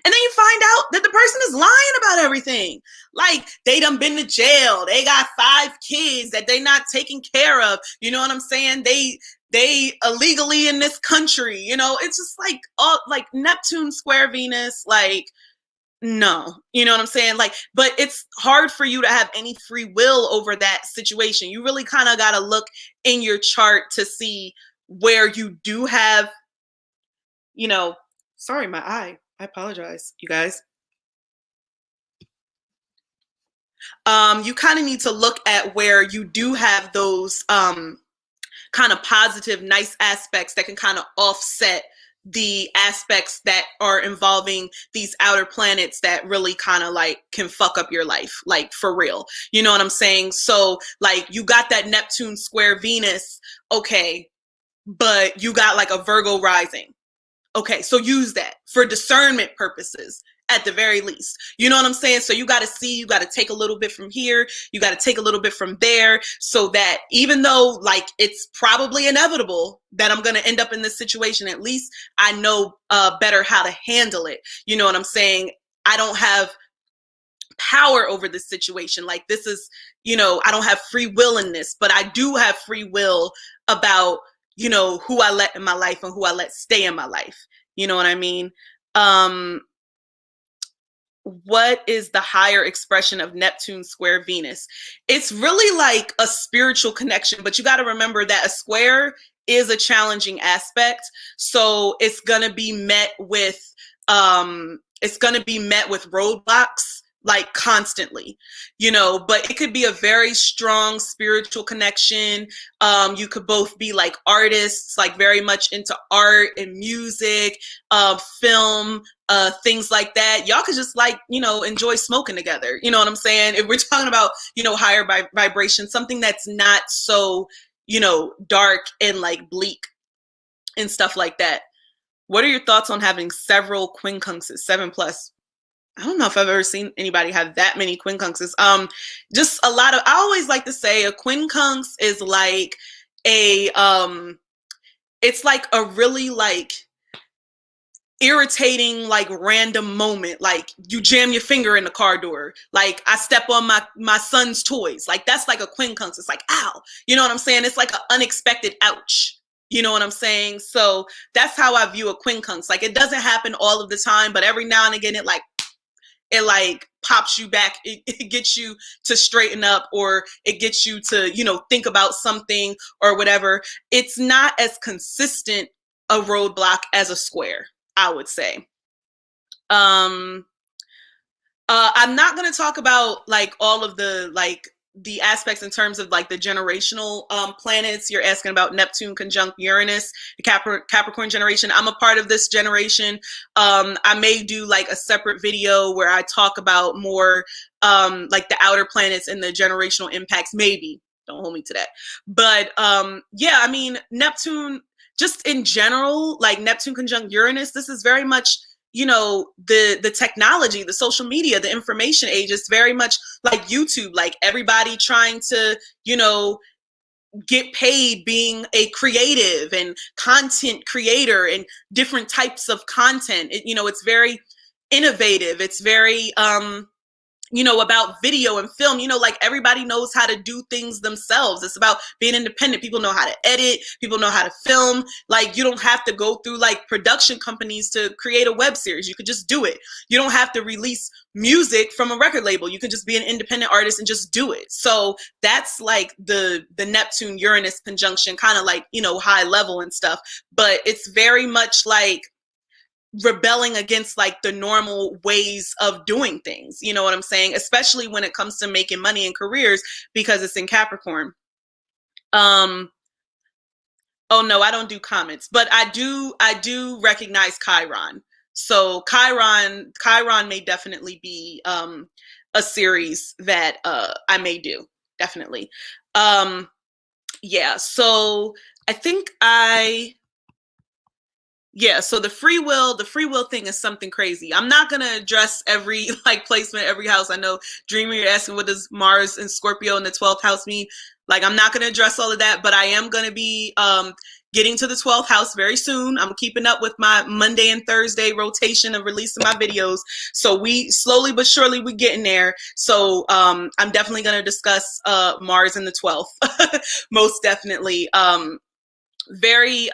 then you find out that the person is lying about everything. Like they done been to jail. They got 5 kids that they not taking care of. You know what I'm saying? They illegally in this country. It's just like all like Neptune square Venus, like no, you know what I'm saying? Like, but it's hard for you to have any free will over that situation. You really kind of got to look in your chart to see where you do have, sorry, my eye. I apologize, you guys. You kind of need to look at where you do have those kind of positive, nice aspects that can kind of offset the aspects that are involving these outer planets that really kind of like can fuck up your life, like for real. You know what I'm saying? So like you got that Neptune square Venus, okay, but you got like a Virgo rising. Okay, so use that for discernment purposes at the very least. You know what I'm saying? So you got to see, you got to take a little bit from here, you got to take a little bit from there, so that even though like it's probably inevitable that I'm going to end up in this situation, at least I know better how to handle it. You know what I'm saying? I don't have power over this situation. Like this is, I don't have free will in this, but I do have free will about who I let in my life and who I let stay in my life. You know what I mean? What is the higher expression of Neptune square Venus? It's really like a spiritual connection, but you got to remember that a square is a challenging aspect. So it's going to be met with, roadblocks like constantly, but it could be a very strong spiritual connection. You could both be like artists, like very much into art and music, film, things like that. Y'all could just like, enjoy smoking together. You know what I'm saying? If we're talking about, higher vibration, something that's not so, dark and like bleak and stuff like that. What are your thoughts on having several quincunxes, 7+? I don't know if I've ever seen anybody have that many quincunxes. Just a lot of, I always like to say a quincunx is like it's like a really like irritating, like random moment. Like you jam your finger in the car door. Like I step on my son's toys. Like that's like a quincunx. It's like, ow, you know what I'm saying? It's like an unexpected ouch. You know what I'm saying? So that's how I view a quincunx. Like it doesn't happen all of the time, but every now and again it like pops you back. It gets you to straighten up, or it gets you to, think about something or whatever. It's not as consistent a roadblock as a square, I would say. I'm not going to talk about like all of the aspects in terms of like the generational planets. You're asking about Neptune conjunct Uranus, the Capricorn generation. I'm a part of this generation. I may do like a separate video where I talk about more like the outer planets and the generational impacts. Maybe, don't hold me to that. But yeah, I mean, Neptune, just in general, like Neptune conjunct Uranus, this is very much you know, the technology, the social media, the information age is very much like YouTube, like everybody trying to, you know, get paid being a creative and content creator and different types of content. You know, it's very innovative. It's very, you know, about video and film, you know, like everybody knows how to do things themselves. It's about being independent. People know how to edit, people know how to film. Like, you don't have to go through like production companies to create a web series. You could just do it. You don't have to release music from a record label. You could just be an independent artist and just do it. So that's like the Neptune Uranus conjunction, kind of like, you know, high level and stuff, but it's very much like rebelling against like the normal ways of doing things. You know what I'm saying? Especially when it comes to making money in careers, because it's in Capricorn. Oh no, I don't do comments, but I do recognize Chiron. So Chiron may definitely be a series that I may do, definitely. Yeah, so I think so the free will thing is something crazy. I'm not going to address every like placement, every house. I know Dreamer, you're asking what does Mars and Scorpio in the 12th house mean? Like, I'm not going to address all of that, but I am going to be getting to the 12th house very soon. I'm keeping up with my Monday and Thursday rotation of releasing my videos. So we slowly but surely we're getting there. So I'm definitely going to discuss Mars in the 12th. Most definitely. Very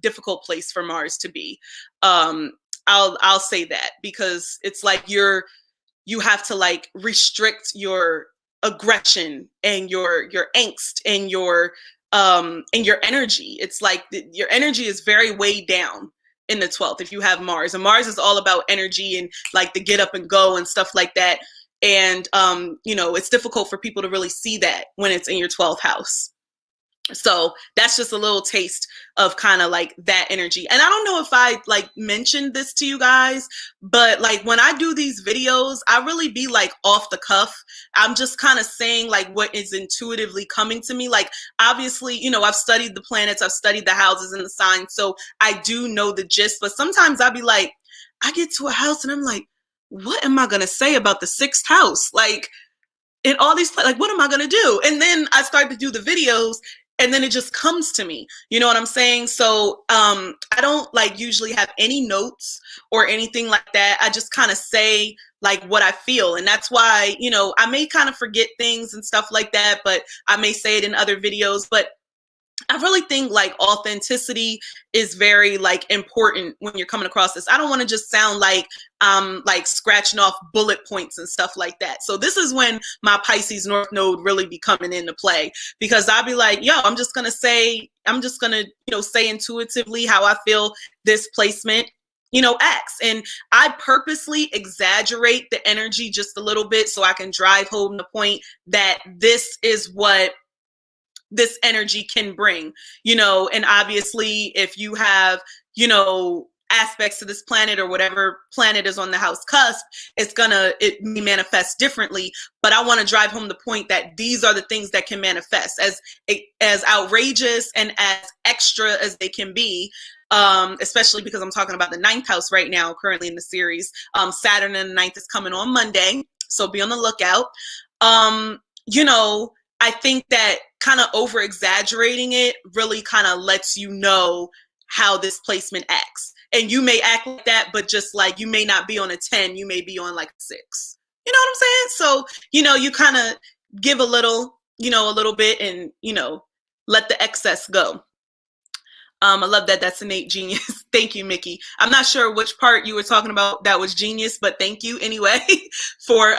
difficult place for Mars to be. I'll say that, because it's like you have to like restrict your aggression and your angst and your energy. It's like your energy is very weighed down in the 12th if you have Mars. And Mars is all about energy and like the get up and go and stuff like that. And you know, it's difficult for people to really see that when it's in your 12th house. So that's just a little taste of kind of like that energy. And I don't know if I like mentioned this to you guys, but like when I do these videos, I really be like off the cuff. I'm just kind of saying like what is intuitively coming to me. Like, obviously, you know, I've studied the planets, I've studied the houses and the signs, so I do know the gist. But sometimes I'll be like, I get to a house and I'm like, what am I going to say about the 6th house? Like, in all these, like, what am I going to do? And then I start to do the videos, and then it just comes to me. You know what I'm saying? So I don't like usually have any notes or anything like that. I just kind of say like what I feel. And that's why, you know, I may kind of forget things and stuff like that, but I may say it in other videos. But I really think like authenticity is very like important when you're coming across this. I don't want to just sound like like scratching off bullet points and stuff like that. So this is when my Pisces North Node really be coming into play, because I'll be like, yo, I'm just gonna, you know, say intuitively how I feel this placement, you know, acts. And I purposely exaggerate the energy just a little bit so I can drive home the point that this is what this energy can bring, you know. And obviously if you have, you know, aspects to this planet or whatever planet is on the house cusp, it may manifest differently. But I want to drive home the point that these are the things that can manifest as outrageous and as extra as they can be. Especially because I'm talking about the 9th house right now, currently in the series. Saturn in the 9th is coming on Monday, so be on the lookout. You know, I think that kind of over exaggerating it really kind of lets you know how this placement acts. And you may act like that, but just like you may not be on a 10, you may be on like a 6. You know what I'm saying? So, you know, you kind of give a little, you know, a little bit, and, you know, let the excess go. I love that. That's innate genius. Thank you, Mickey. I'm not sure which part you were talking about that was genius, but thank you anyway for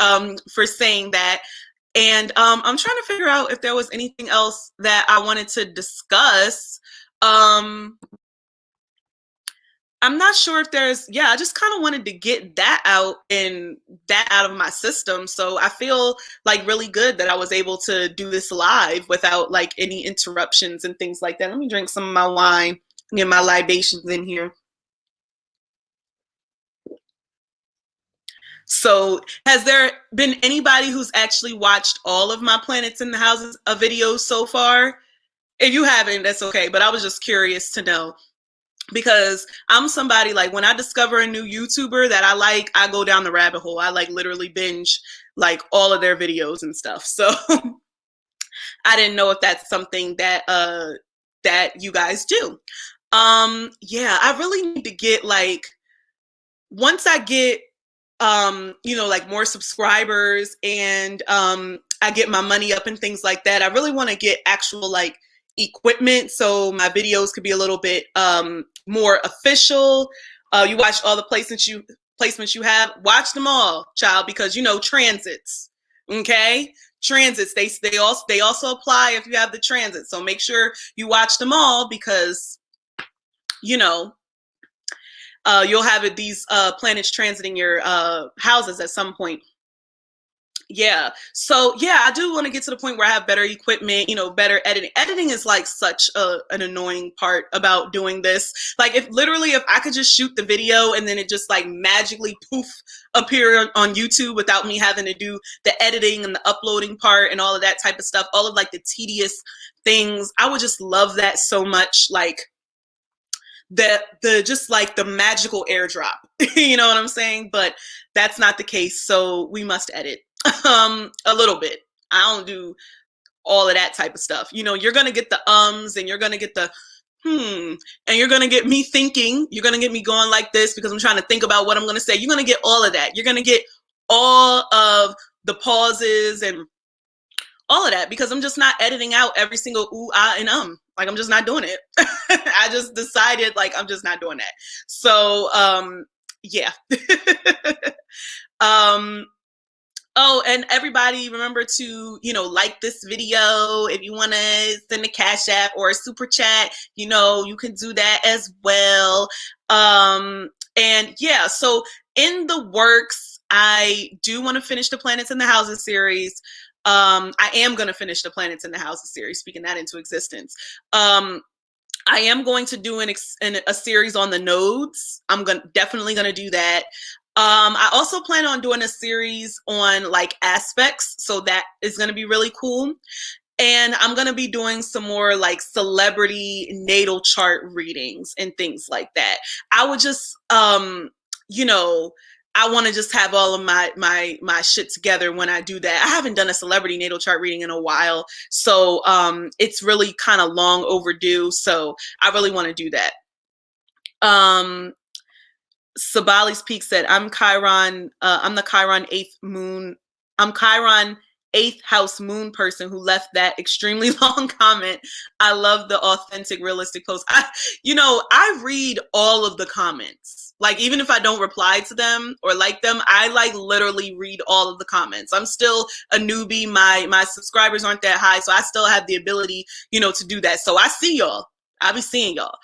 saying that. And I'm trying to figure out if there was anything else that I wanted to discuss. I'm not sure if there's, I just kind of wanted to get that out of my system. So I feel like really good that I was able to do this live without like any interruptions and things like that. Let me drink some of my wine, get my libations in here. So has there been anybody who's actually watched all of my planets in the houses of videos so far? If you haven't, that's okay. But I was just curious to know. because I'm somebody, like, when I discover a new YouTuber that I like, I go down the rabbit hole. I like literally binge like all of their videos and stuff. So I didn't know if that's something that that you guys do. Yeah, I really need to get, like, once I get you know, like, more subscribers, and I get my money up and things like that, I really want to get actual, like, equipment so my videos could be a little bit more official. You watch all the placements you have, watch them all, child, because, you know, transits, okay? Transits, they also apply if you have the transit. So make sure you watch them all, because, you know, you'll have these planets transiting your houses at some point. Yeah. So yeah, I do want to get to the point where I have better equipment, you know, better editing. Editing is like such an annoying part about doing this. Like, if I could just shoot the video and then it just like magically poof appear on YouTube without me having to do the editing and the uploading part and all of that type of stuff, all of like the tedious things, I would just love that so much. Like, the just like the magical airdrop, you know what I'm saying? But that's not the case, so we must edit a little bit. I don't do all of that type of stuff. You know, you're gonna get the ums, and you're gonna get the and you're gonna get me thinking. You're gonna get me going like this because I'm trying to think about what I'm gonna say. You're gonna get all of that. You're gonna get all of the pauses and all of that, because I'm just not editing out every single ooh, ah, and like, I'm just not doing it. I just decided, like, I'm just not doing that. So yeah. um Oh, and everybody, remember to, you know, like this video. If you want to send a Cash App or a super chat, you know, you can do that as well. And yeah, so in the works, I do want to finish the Planets in the Houses series. I am going to finish the Planets in the Houses series, speaking that into existence. I am going to do a series on the nodes. Definitely going to do that. I also plan on doing a series on like aspects, so that is going to be really cool. And I'm going to be doing some more like celebrity natal chart readings and things like that. I would just, you know, I want to just have all of my shit together when I do that. I haven't done a celebrity natal chart reading in a while, so it's really kind of long overdue. So I really want to do that. Sabali's Peak said, I'm Chiron, I'm the Chiron 8th moon. I'm Chiron 8th house moon person who left that extremely long comment. I love the authentic, realistic post. I read all of the comments. Like, even if I don't reply to them or like them, I like literally read all of the comments. I'm still a newbie. My subscribers aren't that high, so I still have the ability, you know, to do that. So I see y'all. I'll be seeing y'all.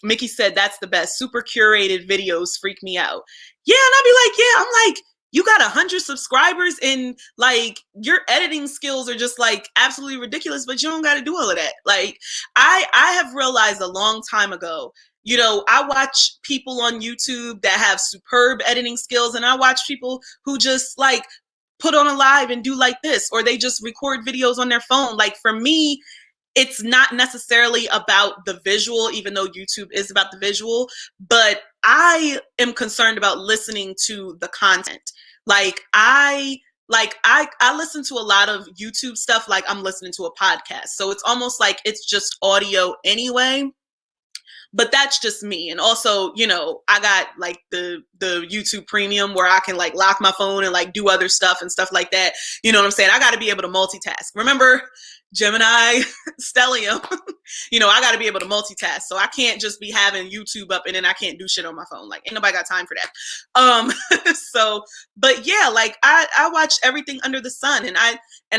Mickey said, that's the best. Super curated videos freak me out. Yeah, and I'll be like, yeah, I'm like, you got 100 subscribers and like your editing skills are just like absolutely ridiculous, but you don't got to do all of that. Like, I have realized a long time ago, you know, I watch people on YouTube that have superb editing skills, and I watch people who just like put on a live and do like this, or they just record videos on their phone. Like, for me, it's not necessarily about the visual, even though YouTube is about the visual, but I am concerned about listening to the content. Like, I listen to a lot of YouTube stuff like I'm listening to a podcast. So it's almost like it's just audio anyway. But that's just me. And also, you know, I got like the YouTube premium where I can like lock my phone and like do other stuff and stuff like that. You know what I'm saying? I got to be able to multitask. Remember Gemini stellium? You know, I got to be able to multitask. So I can't just be having YouTube up and then I can't do shit on my phone. Like, ain't nobody got time for that. So, but yeah, like I watch everything under the sun, and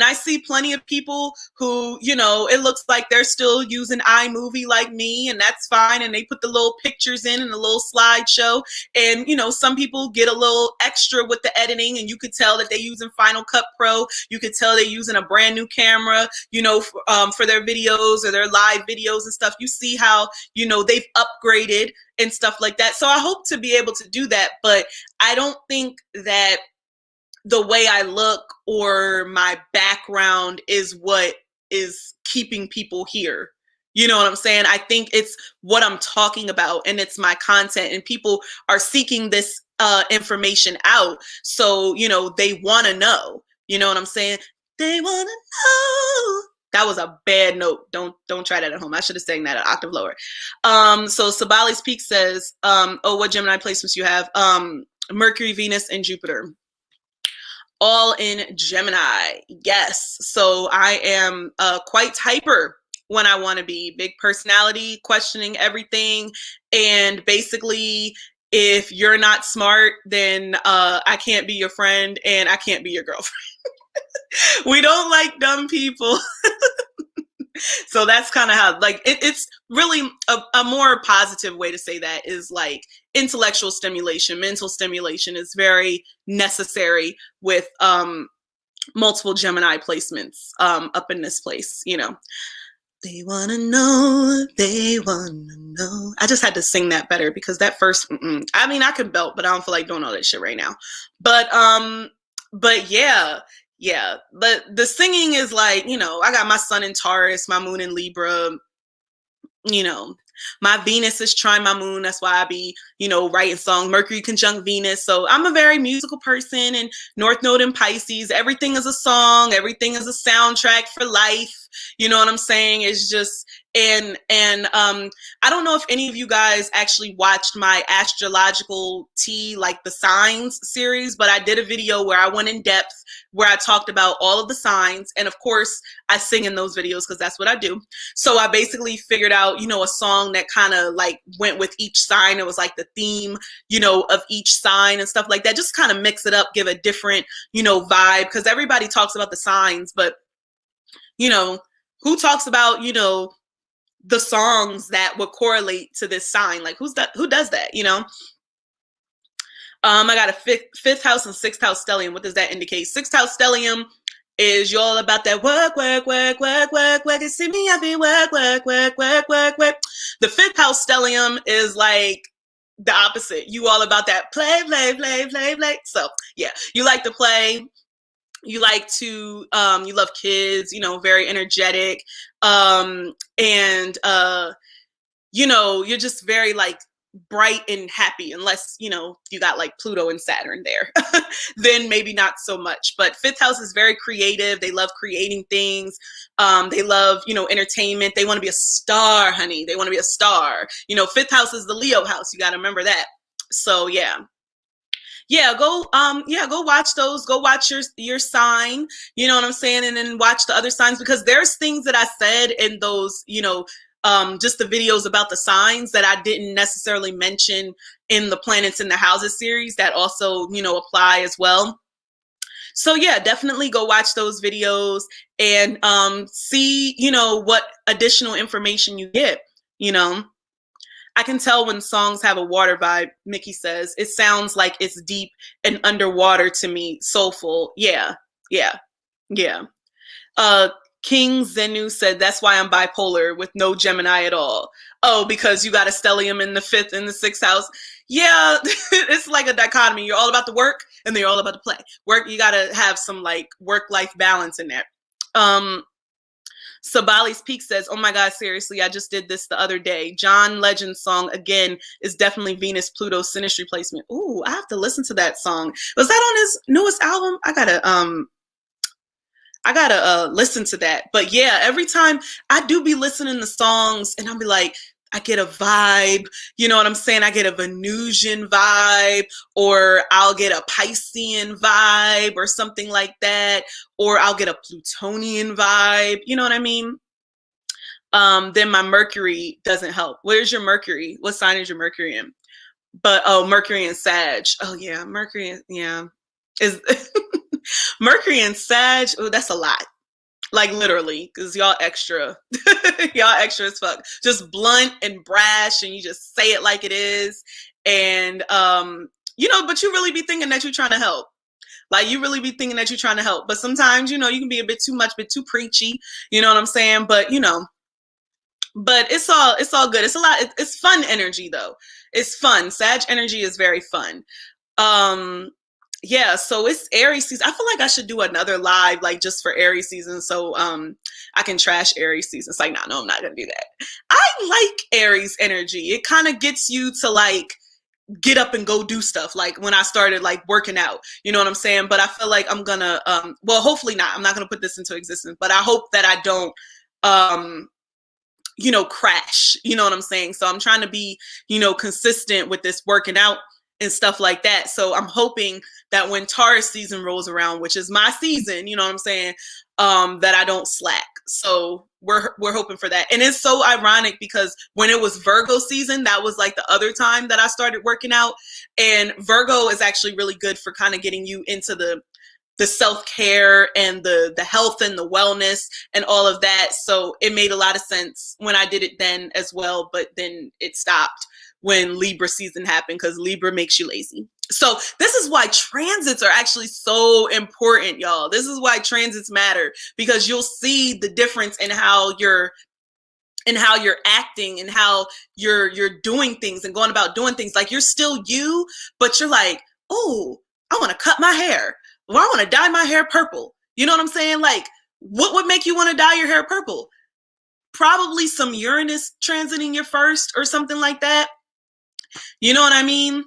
I see plenty of people who, you know, it looks like they're still using iMovie like me, and that's fine. And they put the little pictures in and a little slideshow. And, you know, some people get a little extra with the editing, and you could tell that they're using Final Cut Pro. You could tell they're using a brand new camera, you know, for their videos or their live videos and stuff. You see how, you know, they've upgraded and stuff like that. So I hope to be able to do that, but I don't think that the way I look or my background is what is keeping people here. You know what I'm saying? I think it's what I'm talking about and it's my content, and people are seeking this information out. So, you know, they want to know, you know what I'm saying? They want to know. That was a bad note. Don't try that at home. I should have sang that an octave lower. So Sabali's Peak says, oh, what Gemini placements you have? Mercury, Venus, and Jupiter. All in Gemini. Yes. So I am quite hyper when I want to be. Big personality, questioning everything. And basically, if you're not smart, then I can't be your friend and I can't be your girlfriend. We don't like dumb people. So that's kind of how, like, it's really a more positive way to say that is like intellectual stimulation, mental stimulation is very necessary with multiple Gemini placements up in this place, you know. They want to know, they want to know. I just had to sing that better because that first, I mean, I could belt, but I don't feel like doing all that shit right now. But yeah. Yeah, but the singing is like, you know, I got my sun in Taurus, my moon in Libra, you know, my Venus is trying my moon. That's why I be, you know, writing songs. Mercury conjunct Venus. So I'm a very musical person, and North Node in Pisces. Everything is a song. Everything is a soundtrack for life. You know what I'm saying? It's just, and I don't know if any of you guys actually watched my Astrological like the signs series, but I did a video where I went in depth, where I talked about all of the signs. And of course I sing in those videos because that's what I do. So I basically figured out, you know, a song that kind of like went with each sign. It was like the theme, you know, of each sign and stuff like that. Just kind of mix it up, give a different, you know, vibe, because everybody talks about the signs, but you know, who talks about, you know, the songs that would correlate to this sign? Like who does that, you know? I got a fifth house and sixth house stellium. What does that indicate? Sixth house stellium is you all about that work, work, work, work, work, work. You see me, I be work, work, work, work, work, work. The fifth house stellium is like the opposite. You all about that play, play, play, play, play. So yeah, you like to play. You like to, you love kids, you know, very energetic. You know, you're just very like bright and happy, unless, you know, you got like Pluto and Saturn there, then maybe not so much. But fifth house is very creative. They love creating things. They love, you know, entertainment. They want to be a star, honey. They want to be a star. You know, fifth house is the Leo house. You got to remember that. So yeah. Yeah, go watch those. Go watch your sign, you know what I'm saying? And then watch the other signs, because there's things that I said in those, you know, just the videos about the signs that I didn't necessarily mention in the planets in the houses series that also, you know, apply as well. So yeah, definitely go watch those videos and see, you know, what additional information you get, you know. I can tell when songs have a water vibe, Mickey says. It sounds like it's deep and underwater to me, soulful. Yeah, yeah, yeah. King Zenu said, that's why I'm bipolar with no Gemini at all. Oh, because you got a stellium in the fifth and the sixth house. Yeah, it's like a dichotomy. You're all about the work and then you're all about the play. Work, you got to have some like work-life balance in there. Sabali's Peak says, oh my God, seriously, I just did this the other day. John Legend's song, again, is definitely Venus-Pluto synastry placement. Ooh, I have to listen to that song. Was that on his newest album? I gotta listen to that. But yeah, every time I do be listening to songs and I'll be like, I get a vibe, you know what I'm saying? I get a Venusian vibe, or I'll get a Piscean vibe or something like that, or I'll get a Plutonian vibe, you know what I mean? Then my Mercury doesn't help. Where's your Mercury? What sign is your Mercury in? But, oh, Mercury and Sag. Oh yeah, Mercury, yeah. Is Mercury and Sag, oh, that's a lot. Like literally, because y'all extra. Y'all extra as fuck. Just blunt and brash, and you just say it like it is. And, you know, but you really be thinking that you're trying to help. Like, you really be thinking that you're trying to help. But sometimes, you know, you can be a bit too much, a bit too preachy. You know what I'm saying? But, you know, but it's all good. It's a lot. It's fun energy, though. It's fun. Sag energy is very fun. yeah, so it's Aries season. I feel like I should do another live, like just for Aries season, so I can trash Aries season. It's like, no, I'm not gonna do that. I like Aries energy. It kind of gets you to like get up and go do stuff. Like when I started like working out, you know what I'm saying? But I feel like I'm gonna, well, hopefully not. I'm not gonna put this into existence, but I hope that I don't, um, crash. You know what I'm saying? So I'm trying to be, consistent with this working out and stuff like that. So I'm hoping that when Taurus season rolls around, which is my season, you know what I'm saying, that I don't slack. So we're hoping for that. And it's so ironic because when it was Virgo season, that was like the other time that I started working out. And Virgo is actually really good for kind of getting you into the self-care and the health and the wellness and all of that. So it made a lot of sense when I did it then as well, but then it stopped when Libra season happened because Libra makes you lazy. So this is why transits are actually so important, y'all. This is why transits matter, because you'll see the difference in how you're acting and how you're doing things and going about doing things. Like you're still you, but you're like, oh, I want to cut my hair. Well, I want to dye my hair purple. You know what I'm saying? Like, what would make you want to dye your hair purple? Probably some Uranus transiting your first or something like that. You know what I mean?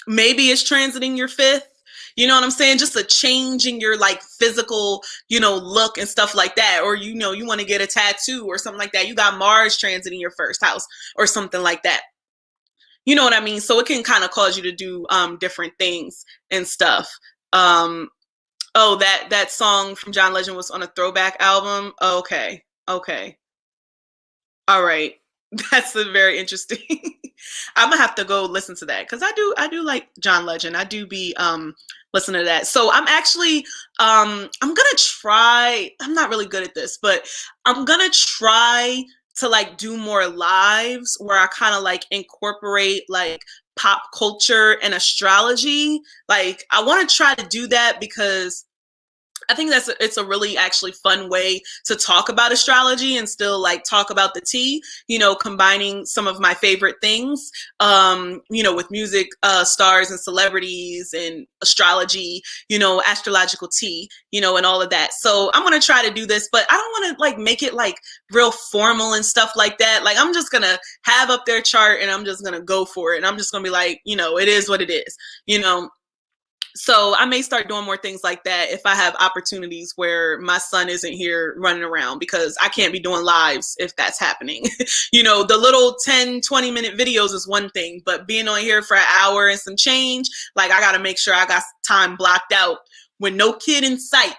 Maybe it's transiting your fifth. You know what I'm saying? Just a change in your like physical, look and stuff like that. Or, you want to get a tattoo or something like that. You got Mars transiting your first house or something like that. You know what I mean? So it can kind of cause you to do different things and stuff. Oh, that song from John Legend was on a throwback album. Oh, okay. All right. That's a very interesting. I'm gonna have to go listen to that because I do like John Legend. I do be listening to that. So I'm actually I'm gonna try. I'm not really good at this, but I'm gonna try to like do more lives where I kind of like incorporate like pop culture and astrology. Like I want to try to do that because I think it's a really actually fun way to talk about astrology and still like talk about the tea, combining some of my favorite things, with music, stars and celebrities and astrology, astrological tea, and all of that. So I'm going to try to do this, but I don't want to like make it like real formal and stuff like that. Like I'm just going to have up their chart and I'm just going to go for it. And I'm just going to be like, it is what it is, So I may start doing more things like that if I have opportunities where my son isn't here running around, because I can't be doing lives if that's happening. The little 10, 20-minute videos is one thing, but being on here for an hour and some change, like I got to make sure I got time blocked out with no kid in sight.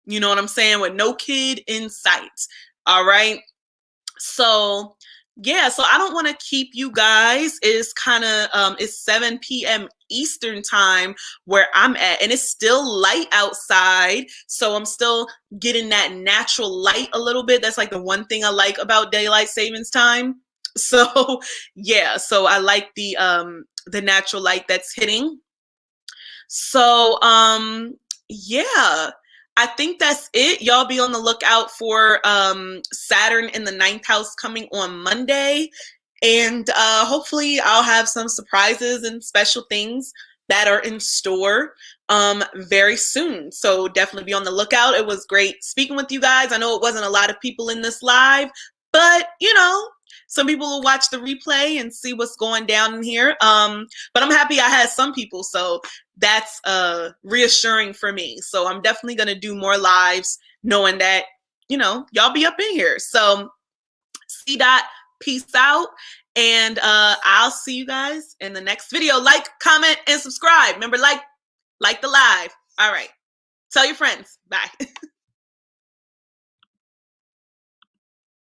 You know what I'm saying? With no kid in sight. All right. So yeah, so I don't want to keep you guys. It's kind of it's 7 p.m. Eastern time where I'm at, and it's still light outside, so I'm still getting that natural light a little bit. That's like the one thing I like about daylight savings time. So yeah, so I like the natural light that's hitting. So yeah, I think that's it. Y'all be on the lookout for Saturn in the 9th house coming on Monday. And hopefully I'll have some surprises and special things that are in store very soon. So definitely be on the lookout. It was great speaking with you guys. I know it wasn't a lot of people in this live, but some people will watch the replay and see what's going down in here. But I'm happy I had some people. So that's reassuring for me. So I'm definitely going to do more lives knowing that, y'all be up in here. So C dot, peace out. And I'll see you guys in the next video. Like, comment, and subscribe. Remember, like the live. All right. Tell your friends. Bye.